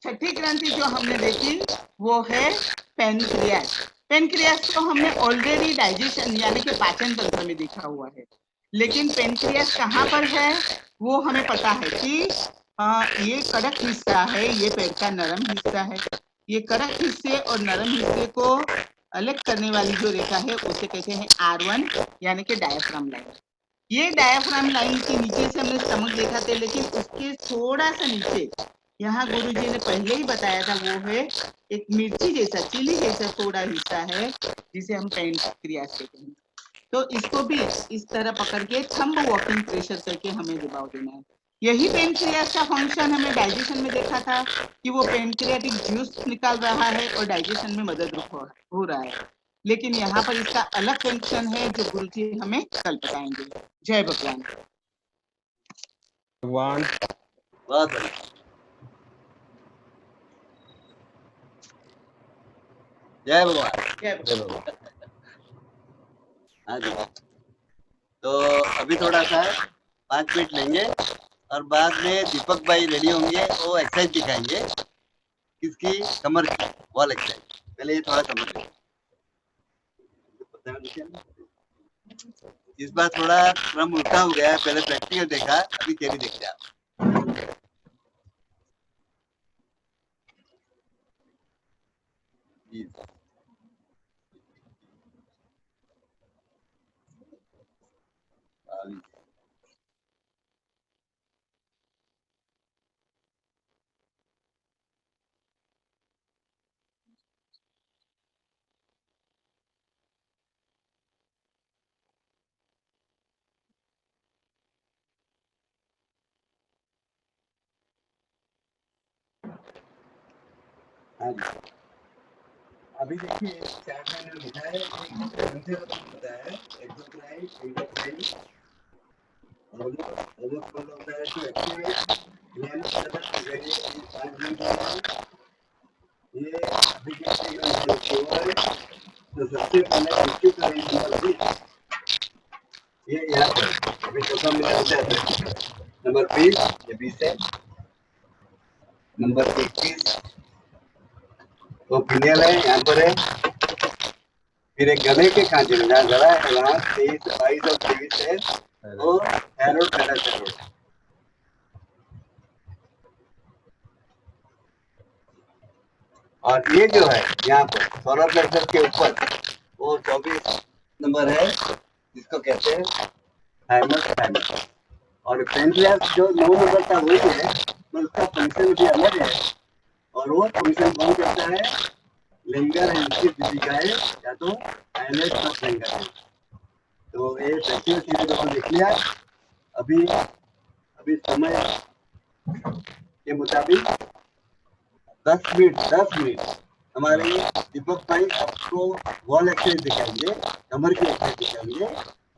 छठी ग्रंथि जो हमने देखी वो है पेनक्रियास। पेनक्रियास को हमने ऑलरेडी डाइजेशन यानी कि पाचन तंत्र में देखा हुआ है, लेकिन पेनक्रियास कहाँ पर है वो हमें पता है कि ये कड़क हिस्सा है, ये पैर का नरम हिस्सा है। ये कड़क हिस्से और नरम हिस्से को अलग करने वाली जो रेखा है उसे कहते हैं R1 यानी कि डायफ्राम लाइन। ये डायफ्राम लाइन के नीचे से हमने स्टमक देखा था, लेकिन उसके थोड़ा सा नीचे यहाँ गुरुजी ने पहले ही बताया था, वो है एक मिर्ची जैसा, चिली जैसा थोड़ा हिस्सा है जिसे हम पैनक्रियास कहते हैं। तो इसको भी इस तरह पकड़ के थंब वॉकिंग प्रेशर करके हमें दबाव देना है। यही पैनक्रियास का फंक्शन हमें डाइजेशन में देखा था कि वो पैनक्रियाटिक जूस निकाल रहा है और डाइजेशन में मदद हो रहा है, लेकिन यहाँ पर इसका अलग फंक्शन है जो गुरुजी हमें कल बताएंगे। जय भगवान।
भगवान
बहुत बढ़िया। जय भगवान।
जय भगवान।
हाँ जी। तो अभी थोड़ा सा 5 मिनट लेंगे और बाद में दीपक भाई रेडी होंगे, वो एक्सरसाइज दिखाएंगे। किसकी? कमर की वॉल एक्सरसाइज। पहले ये थोड़ा समझ लें। इस बार थोड़ा क्रम उल्टा हो गया है, पहले प्रैक्टिकल देखा, अभी थियरी देखते हैं आप। अभी देखिए चार्ट में लिखा है, होता है ये अभी तो सबसे पहले ये यहाँ पर अभी चौथा मिला नंबर 20, ये 20 है। नंबर 21 वो पिनियल है, यहाँ पर है। फिर एक गले के कांटे में जहाँ गला है वहाँ 23, 22 और 23 है, वो थैरोड पैराथैरोड है। और ये जो है यहाँ पर सोलर प्लेक्सस के ऊपर वो 24 नंबर है, जिसको कहते हैं थाइमस थाइमस। और पैनक्रियास जो 9 नंबर का वही है, पर उसका फंक्शन भी अलग है। और वो फंक्शन कौन करता है? लिंगर है, उसकी दिशिकाएं या तो आइलेट प्लस लिंगर है। तो ये प्रैक्टिकल चीजें तो देख लिया। अभी समय के मुताबिक 10 मिनट हमारे दीपक भाई आपको वॉल एक्सरसाइज दिखाएंगे, कमर की एक्सरसाइज दिखाएंगे,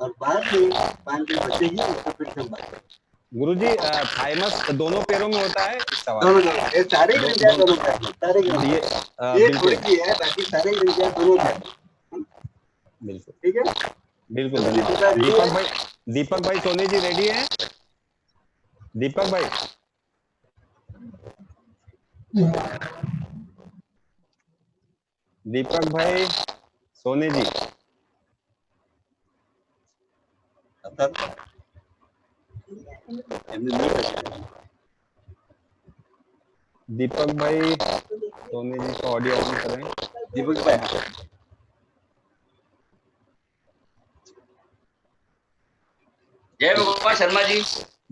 और बाद में 5 मिनट बचेगी उसको फिर से बात करेंगे।
गुरुजी थाइमस दोनों पैरों में होता है?
दोनों ये सारे दोनों पैर में, सारे ये थोड़ी सी है, बाकी सारे दोनों पैर में।
बिल्कुल
ठीक है,
बिल्कुल। दीपक भाई सोनी जी रेडी है? दीपक भाई सोनी जी दीपक भाई सोनी जी का ऑडियो ऑन करें।
दीपक भाई
जय भगवान शर्मा जी।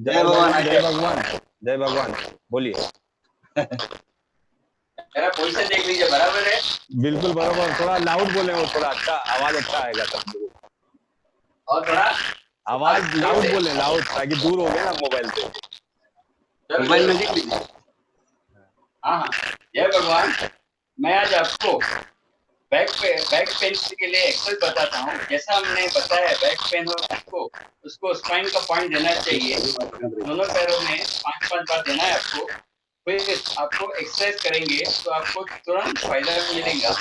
जय भगवान जय भगवान बोलिए।
मेरा पोजीशन देख लीजिए, बराबर है?
बिल्कुल बराबर। थोड़ा लाउड बोले, वो थोड़ा अच्छा आवाज अच्छा आएगा सबको।
और थोड़ा
आवाज लाउड बोले, लाउड, ताकि दूर हो गया ना मोबाइल से।
मोबाइल में देख लीजिए।
हाँ, जय भगवान। मैं आज आपको बैक पेन के लिए एक्सरसाइज बताता हूँ। जैसा हमने बताया बैक पेन हो उसको स्पाइन का पॉइंट देना चाहिए। दोनों पैरों में 5-5 बार देना है आपको। फिर आपको एक्सरसाइज करेंगे तो आपको तुरंत फायदा मिलेगा।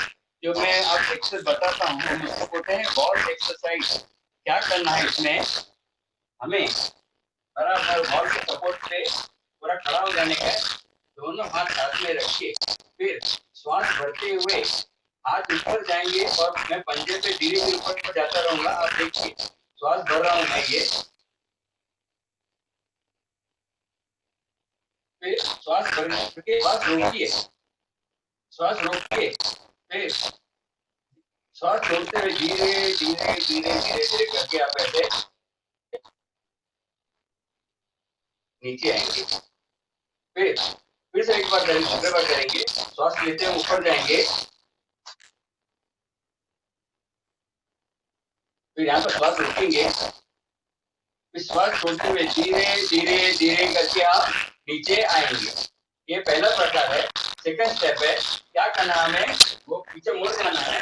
जो मैं आप एक्सरसाइज बताता हूँ हम उसको बोलते हैं वॉल एक्सरसाइज। क्या करना है इसमें? हमें बराबर वॉल के सपोर्ट से पूरा खड़ा हो जाने का। दोनों हाथ साथ में रखिए, फिर श्वास भरते हुए हाथ ऊपर जाएंगे और मैं पंजे पे धीरे धीरे ऊपर जाता रहूंगा। आप देखिए, श्वास भर रहा हूँ मैं ये, फिर श्वास भरने के बाद रोकिए, श्वास रोकिए, फिर श्वास छोड़ते हुए धीरे धीरे धीरे धीरे धीरे करके आप ऐसे नीचे आएंगे। फिर से एक बार करेंगे, दूसरी बार करेंगे। श्वास लेते हुए ऊपर जाएंगे, फिर यहाँ पर श्वास रोकेंगे, फिर श्वास छोड़ते हुए धीरे धीरे धीरे करके आप नीचे आएंगे। ये पहला प्रकार है। सेकंड स्टेप है, क्या करना है हमें, वो पीछे मुड़ जाना है,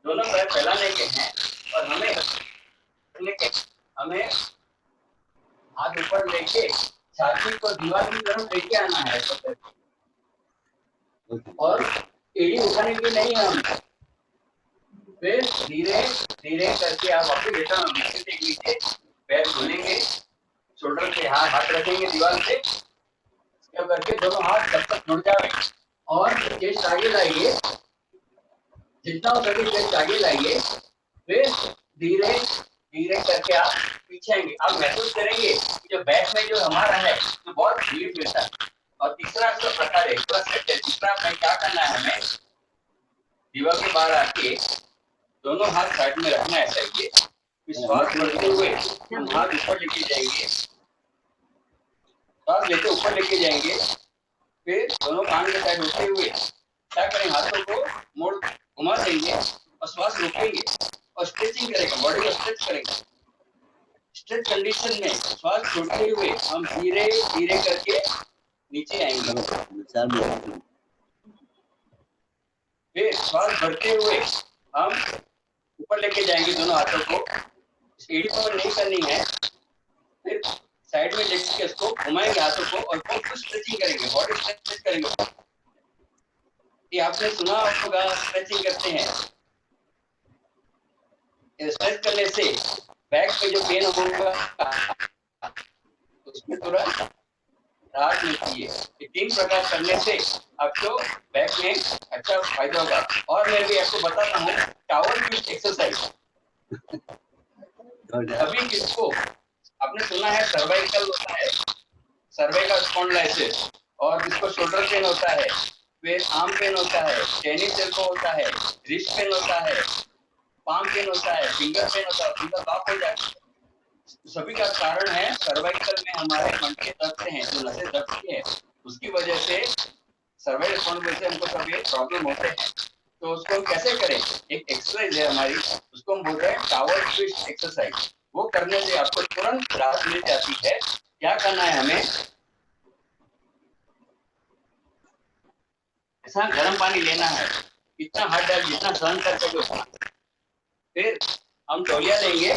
दोनों पैर फैलाने के हैं और हमें हाथ ऊपर लेके छाती को दीवार की तरफ लेके आना है और एड़ी उठाने की नहीं है हमें। फिर धीरे धीरे करके आप अपने बेटा नीचे पैर खोलेंगे, शोल्डर पे हाथ रखेंगे दीवार पे, करके दोनों हाथ जब तक जुड़ जाए और चेस्ट आगे लाइए, जितना हो सके चेस्ट आगे लाइए। फिर धीरे धीरे करके आप पीछे आएंगे। आप महसूस करेंगे कि जो बैक में जो हमारा है तो बहुत रिलीफ मिलता है। और तीसरा इसका प्रकार है, तीसरा में क्या करना है, हमें दीवार के बाहर आके दोनों हाथ साइड में रखना है ऐसा ही। विश्वास करते हुए हम हाथ ऊपर लेके जाएंगे, सांस लेते ऊपर लेके जाएंगे। फिर दोनों कान के साइड होते हुए क्या करेंगे, हाथों को मोड़ घुमा देंगे और श्वास रोकेंगे और स्ट्रेचिंग करेंगे, बॉडी को स्ट्रेच करेंगे। स्ट्रेच कंडीशन में श्वास छोड़ते हुए हम धीरे धीरे करके नीचे आएंगे। फिर श्वास भरते हुए हम ऊपर लेके जाएंगे दोनों हाथों को, एड़ी पर नहीं करनी है। फिर साइड में लेके इसको घुमाएंगे हाथों को और खूब स्ट्रेचिंग करेंगे, बॉडी स्ट्रेच करेंगे। ये आपने सुना होगा स्ट्रेचिंग करते हैं, स्ट्रेच करने से बैक पे जो पेन होगा उसमें थोड़ा राहत मिलती है। ये 3 प्रकार करने से आपको बैक में अच्छा फायदा होगा। और मैं भी आपको बताता हूँ टावर ट्विस्ट एक्सरसाइज। अभी किसको आपने सुना है सर्वाइकल होता है, सर्वाइकल स्पॉन्डिलाइटिस, और जिसको शोल्डर पेन होता है, फिर आर्म पेन होता है, टेनिस एल्बो होता है, रिस्ट पेन होता है, पाम पेन होता है, फिंगर पेन होता है, फिंगर लॉक हो जाता है। सभी का कारण है सर्वाइकल में हमारे मणके दबते हैं, जो नसें दबती हैं, उसकी वजह से सर्वाइकल स्पॉन्डिलाइटिस से हमको सभी प्रॉब्लम होते हैं। तो उसको हम कैसे करें, एक एक्सरसाइज है हमारी, उसको हम बोलते हैं टावर ट्विस्ट एक्सरसाइज। वो करने से आपको तुरंत राहत मिल जाती है। क्या करना है हमें, ऐसा गर्म पानी लेना है, इतना हाथ डाल जितना सहन कर सके उतना। फिर हम तौलिया लेंगे,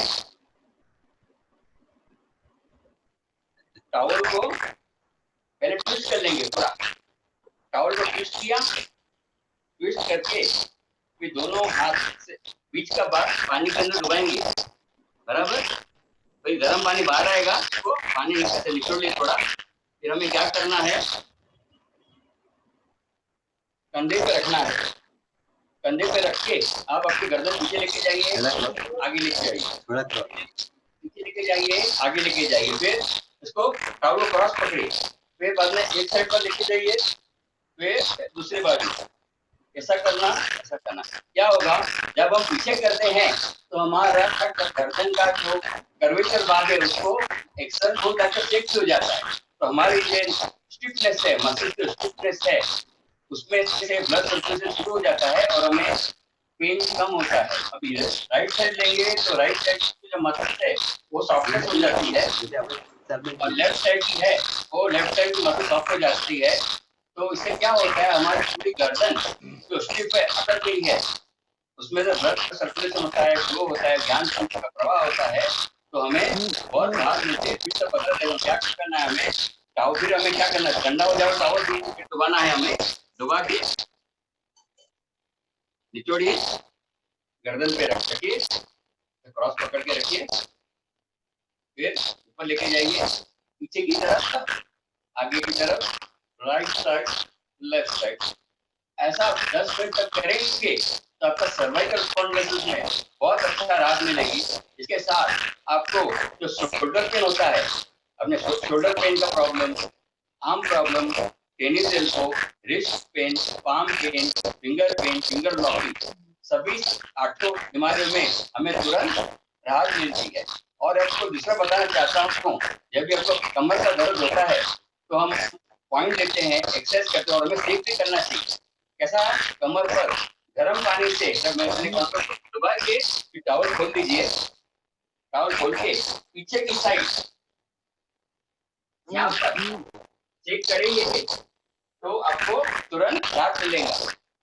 टॉवल को पहले ट्विस्ट कर लेंगे पूरा, टॉवल को ट्विस्ट किया, ट्विस्ट करके फिर दोनों हाथ से बीच का भाग पानी के अंदर डुबाएंगे, बराबर। भाई गर्म पानी बाहर आएगा, तो पानी से निचोड़ लिए थोड़ा। फिर हमें क्या करना है, कंधे पे रखना है, कंधे पे रख के आप आपकी गर्दन पीछे लेके जाइए, आगे लेके जाइए, पीछे लेके जाइए, आगे लेके जाइए। फिर इसको टॉवल क्रॉस पकड़िए, फिर बाद में एक साइड पर लेके जाइए, फिर दूसरी बाजू, ऐसा करना, ऐसा करना। क्या होगा, जब हम पीछे करते हैं तो हमारा गर्दन का जो कर्वेचर भाग है उसको एक्शन हो जाकर चेक हो जाता है। तो हमारी जो स्टिफनेस है, मसल की स्टिफनेस है, उसमें से ब्लड सर्कुलेशन शुरू हो जाता है और हमें पेन कम होता है। अभी राइट साइड लेंगे तो राइट साइड की जो मसल है वो सॉफ्टनेस हो जाती है, और लेफ्ट साइड की है वो लेफ्ट साइड की मसल सॉफ्ट हो जाती है। तो इससे क्या होता है, हमारी पूरी गर्दन जो स्टिफ है, अकड़ गई है, उसमें से ब्लड सर्कुलेशन होता है, फ्लो होता है, ज्ञान का प्रवाह होता है, तो हमें बहुत राहत मिलती है। फिर से पता चलेगा क्या करना है हमें, टाव फिर हमें क्या करना है, ठंडा हो जाओ टावल फिर डुबाना है, हमें डुबा के निचोड़िए, गर्दन पे रखिए, क्रॉस पकड़ के रखिए, फिर ऊपर लेके जाइए, पीछे की तरफ, आगे की तरफ, राइट साइड, लेफ्ट साइड। ऐसा 10 मिनट तक करेंगे तो आपका सर्वाइकल स्पॉन्डिलाइटिस में बहुत अच्छा राहत मिलेगी। इसके साथ आपको जो शोल्डर पेन होता है, अपने शोल्डर पेन का problem, arm problem, tennis elbow, wrist pain, palm pain, finger locking, सभी 8 बीमारियों में हमें तुरंत राहत मिलती है। और आपको दूसरा बताना चाहता हूँ, जब भी आपको कमर का दर्द होता है तो हम पॉइंट लेते हैं, एक्सरसाइज करते हैं और हमें सेक भी करना चाहिए। कैसा? कमर पर गर्म पानी से जब मैंने डुबा के टॉवल खोल दीजिए, टॉवल खोल के पीछे की साइड यहाँ पर चेक करेंगे तो आपको तुरंत राहत मिलेगा।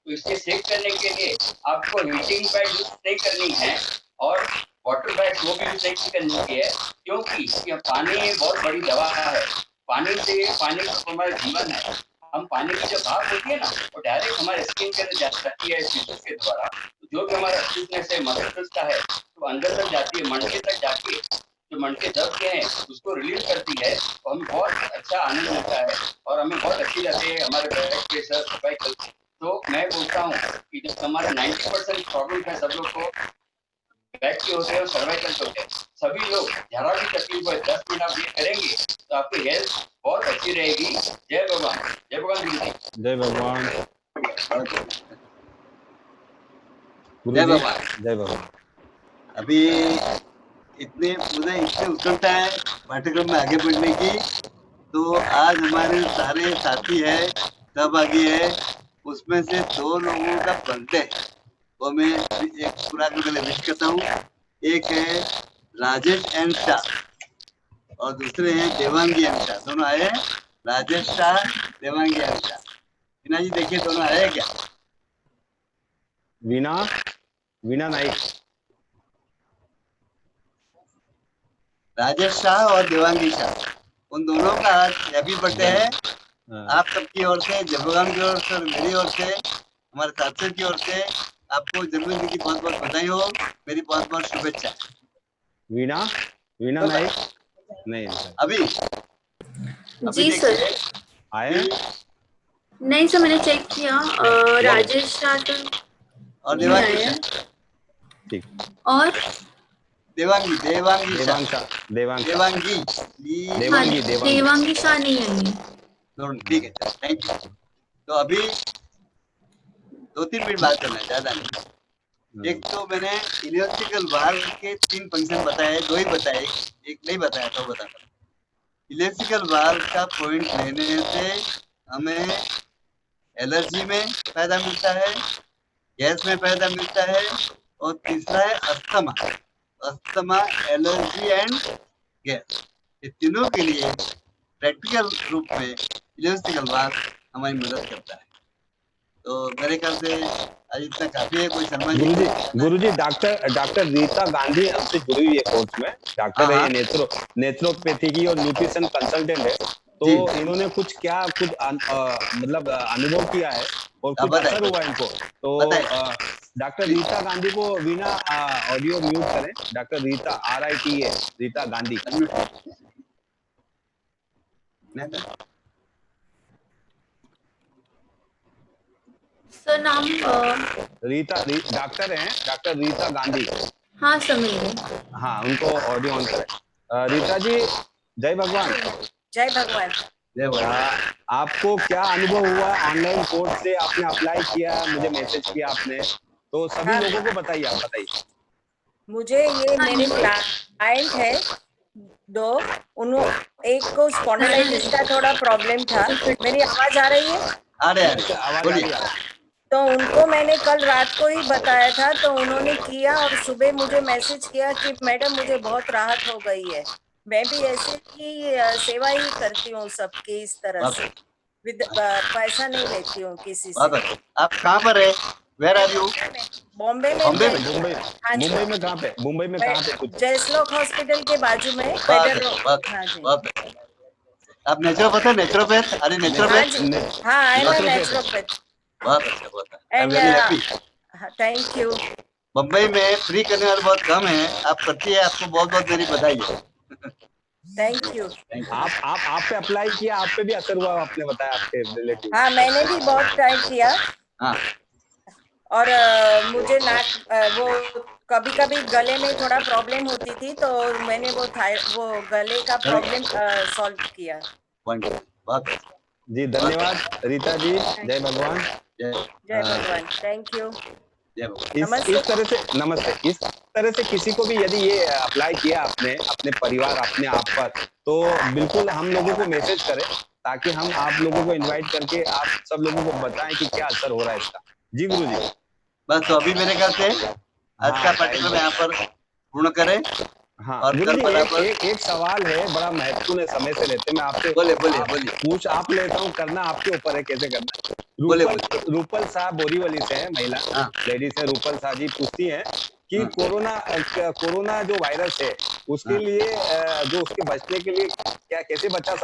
तो इसके सेक करने के लिए आपको हीटिंग पैड यूज नहीं करनी है और वाटर बैग वो भी यूज नहीं करनी है, क्योंकि ये पानी बहुत बड़ी दवा है। पानी का हमारा जीवन है। हम पानी की जो भाप होती है ना, वो डायरेक्ट हमारे स्किन के अंदर जाती है टिश्यूज के द्वारा। तो जो भी हमारा स्टिफनेस है, मसल्स का है, तो अंदर तक जाती है, मणके तक जाके जो मणके दब के हैं उसको रिलीज करती है। तो हमें बहुत अच्छा आनंद मिलता है और हमें बहुत अच्छी लगती है हमारे बैक प्रेशर, सर्वाइकल। तो मैं बोलता हूँ कि जब हमारे 90% प्रॉब्लम है सब लोग को बैक के होते हैं और सर्वाइकल के होते हैं, सभी लोग जरा भी तकलीफ हो 10 मिनट आप ये करेंगे तो आपकी हेल्थ बहुत अच्छी रहेगी। जय भगवान, जय भगवान गुरु जी,
जय भगवान,
जय भगवान,
जय भगवान।
अभी मुझे इतनी उत्सुकता है पाठ्यक्रम में आगे बढ़ने की। तो आज हमारे सारे साथी है, सहभागी है, उसमें से 2 लोगों का बर्थडे है, वो मैं एक पूरा करके विश करता हूँ। एक है राजेश एन शाह और दूसरे हैं देवांगी एन शाह। दोनों आए हैं, राजेश शाह, देवांगी एन शाह। वीना जी देखिए दोनों आए क्या?
वीना नाइक,
राजेश शाह और देवांगी शाह, उन दोनों का आज हैप्पी बर्थडे है। आप सबकी ओर से, जय भगवान की ओर से और मेरी ओर से, हमारे साथियों की ओर से आपको जन्मदिन की बहुत बहुत बधाई हो, मेरी बहुत बहुत शुभेच्छा।
वीना नाइक नहीं
अभी
जी सर,
आए
नहीं सर, मैंने चेक किया। राजेश शाह
और देवांगी शाह,
ठीक,
और
देवांगी
शाह नहीं है।
ठीक है, थैंक यू। तो अभी 2-3 मिनट बात करना है, ज्यादा नहीं। एक तो मैंने इलेक्ट्रिकल वार के 3 फंक्शन बताए, 2 ही बताए, एक नहीं बताया तो बताता। इलेक्ट्रिकल वार का पॉइंट लेने से हमें एलर्जी में फायदा मिलता है, गैस में फायदा मिलता है, और तीसरा है अस्थमा, एलर्जी एंड गैस। ये तीनों के लिए प्रैक्टिकल रूप में इलेक्ट्रिकल वार हमारी मदद करता है। तो मेरे ख्याल से आज इतना काफी है। कोई शर्मा जी,
गुरुजी डॉक्टर रीता गांधी हमसे जुड़ी हुई है कोर्स में। डॉक्टर है, नेत्रोपैथी की और न्यूट्रिशन कंसल्टेंट है। तो इन्होंने कुछ मतलब अनुभव किया है और कुछ असर हुआ इनको। तो डॉक्टर रीता गांधी को वीना ऑडियो म्यूट करें। Doctor Rita RITA Rita Gandhi.
Sir नाम
डॉक्टर हैं, डॉक्टर रीता गांधी।
हाँ सर, मिल गए।
हाँ, उनको ऑडियो ऑन करें। रीता जी, जय भगवान।
जय भगवान।
आपको क्या अनुभव हुआ ऑनलाइन कोर्स से? आपने अप्लाई किया, मुझे मैसेज किया आपने, तो सभी लोगों को बताइए। आप बताइए।
मुझे ये मेरे क्लाइंट है 2, एक को स्पॉन्डिलाइटिस का थोड़ा प्रॉब्लम था। मेरी आवाज आ रही है?
आवाज आ रही है।
तो उनको मैंने कल रात को ही बताया था, तो उन्होंने किया और सुबह मुझे मैसेज किया कि मैडम मुझे बहुत राहत हो गई है। मैं भी ऐसे ही सेवा ही करती हूँ सबकी, इस तरह से पैसा नहीं लेती हूँ किसी से।
आप कहाँ पर है? Where are you?
बॉम्बे में।
मुंबई में कहाँ पे? मुंबई में कहाँ पे?
जयश्लोक हॉस्पिटल के बाजू में।
आप नेचुरोपैथ? नेचुरोपैथ? अरे नेचुरोपैथ।
हाँ, आई एम नेचुरोपैथ।
बहुत अच्छा।
Thank you.
मुंबई में फ्री करने वाले बहुत कम है, आप करती है, आपको बहुत बहुत मेरी बधाई है।
Thank you.
आप पे अप्लाई किया, आप पे भी असर हुआ, आपने बताया आपके रिलेटिव।
हाँ, मैंने भी बहुत ट्राई किया।
हाँ।
और मुझे वो कभी गले में थोड़ा प्रॉब्लम होती थी, तो मैंने वो गले का प्रॉब्लम सॉल्व किया।
बहुत
जी, धन्यवाद रीता जी। जय भगवान।
जय भगवान। Thank you.
इस तरह से नमस्ते, इस तरह से किसी को भी यदि ये अप्लाई किया आपने अपने परिवार अपने आप पर, तो बिल्कुल हम लोगों को मैसेज करें ताकि हम आप लोगों को इनवाइट करके आप सब लोगों को बताएं कि क्या असर हो रहा है इसका। जी गुरुजी।
बस तो अभी मेरे ख्याल से आज का पाठ्यक्रम यहाँ पर पूर्ण करें।
हाँ
और
गुरुजी,
कल
एक सवाल है, बड़ा महत्वपूर्ण है, समय से लेते मैं आपसे
बोले
पूछ आप लेता हूँ, करना आपके ऊपर है कैसे करना। रूपल साहब बोरीवली से है, महिला लेडीज है, रूपल साहब जी पूछती हैं कि कोरोना जो वायरस है उसके लिए जो उसके बचने के लिए क्या कैसे बचा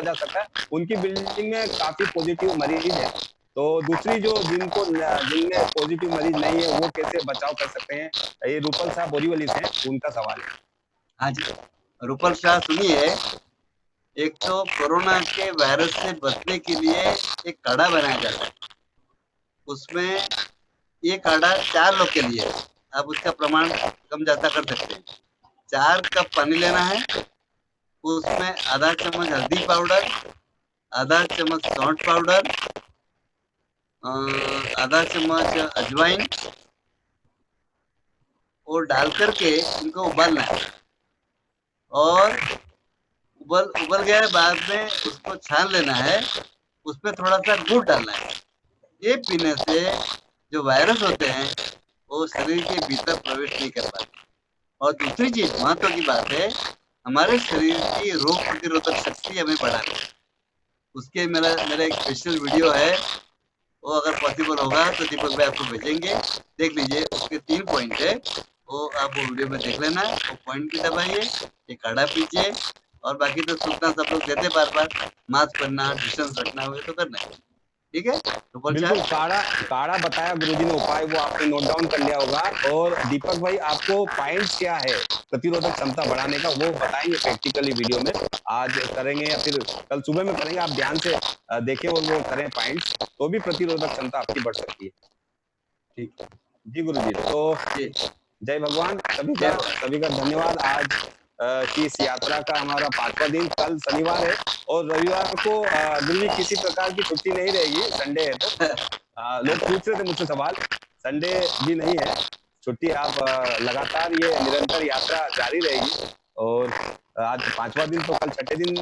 जा सकता है। उनकी बिल्डिंग में काफी पॉजिटिव मरीज है, तो दूसरी जो जिनमें पॉजिटिव मरीज नहीं है वो कैसे बचाव कर सकते हैं। ये रूपल साहब बोरीवली से उनका सवाल है।
हाँ जी, रूपल शाह सुनिए, एक तो कोरोना के वायरस से बचने के लिए एक काढ़ा बनाया जाता है, उसमें ये काढ़ा 4 लोग के लिए, आप उसका प्रमाण कम ज्यादा कर सकते हैं। 4 कप पानी लेना है, उसमें आधा चम्मच हल्दी पाउडर, आधा चम्मच सौंठ पाउडर, आधा चम्मच अजवाइन और डाल करके इनको उबालना है। और उबल गया है, बाद में उसको छान लेना है, उसमें थोड़ा सा गुड़ डालना है। ये पीने से जो वायरस होते हैं वो शरीर के भीतर प्रवेश नहीं कर पाते। और दूसरी चीज महत्व की बात है, हमारे शरीर की रोग प्रतिरोधक शक्ति हमें बढ़ाती है। उसके मेरा एक स्पेशल वीडियो है, वो अगर पॉसिबल होगा तो दीपक भाई आपको भेजेंगे, देख लीजिए। उसके 3 पॉइंट है, वो आप वो वीडियो में देख लेना। वो पॉइंट भी दबाइए, ये काढ़ा पीजिए, और बाकी तो सूचना सब लोग देते बार मास्क पहनना, डिस्टेंस रखना हुए तो करना है, ठीक है। तो
बिल्कुल काढ़ा बताया गुरुजी ने उपाय, वो आपने नोट डाउन कर लिया होगा। और दीपक भाई आपको पॉइंट्स क्या है प्रतिरोधक क्षमता बढ़ाने का वो बताएंगे प्रैक्टिकली वीडियो में, आज करेंगे या फिर कल सुबह में करेंगे। आप ध्यान से देखें और वो करें पॉइंट्स, तो भी प्रतिरोधक क्षमता आपकी बढ़ सकती है। ठीक जी गुरुजी, तो जय भगवान, सभी का धन्यवाद। आज की इस यात्रा का हमारा 5वां दिन, कल शनिवार है और रविवार को गुरुजी किसी प्रकार की छुट्टी नहीं रहेगी, संडे है। तो लोग पूछ रहे थे मुझसे सवाल, संडे भी नहीं है छुट्टी, आप लगातार ये निरंतर यात्रा जारी रहेगी। और आज 5वां दिन, तो कल 6ठे दिन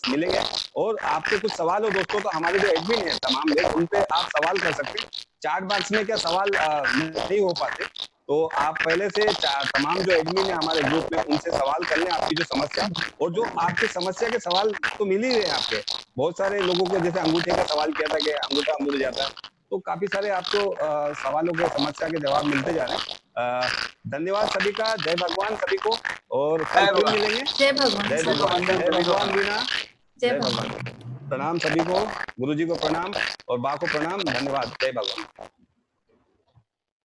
मिलेंगे। और आपके कुछ सवाल हो दोस्तों, तो हमारे जो एडमिन है तमाम लोग, उन पे आप सवाल कर सकते हैं। चैट बॉक्स में क्या सवाल नहीं हो पाते, तो आप पहले से तमाम जो एडमिन है हमारे ग्रुप में, उनसे सवाल कर लें आपकी जो समस्या। और जो आपकी समस्या के सवाल तो मिल ही रहे हैं आपके, बहुत सारे लोगों को, जैसे अंगूठे का सवाल किया था कि अंगूठा मुड़ जाता है, तो काफी सारे आपको सवालों के समस्या के जवाब मिलते जा रहे हैं। धन्यवाद सभी का, जय भगवान सभी को, और कल फिर मिलेंगे।
जय भगवान,
जय भगवान मीना,
जय भगवान।
प्रणाम सभी को, गुरुजी को प्रणाम और बा को प्रणाम, धन्यवाद, जय भगवान।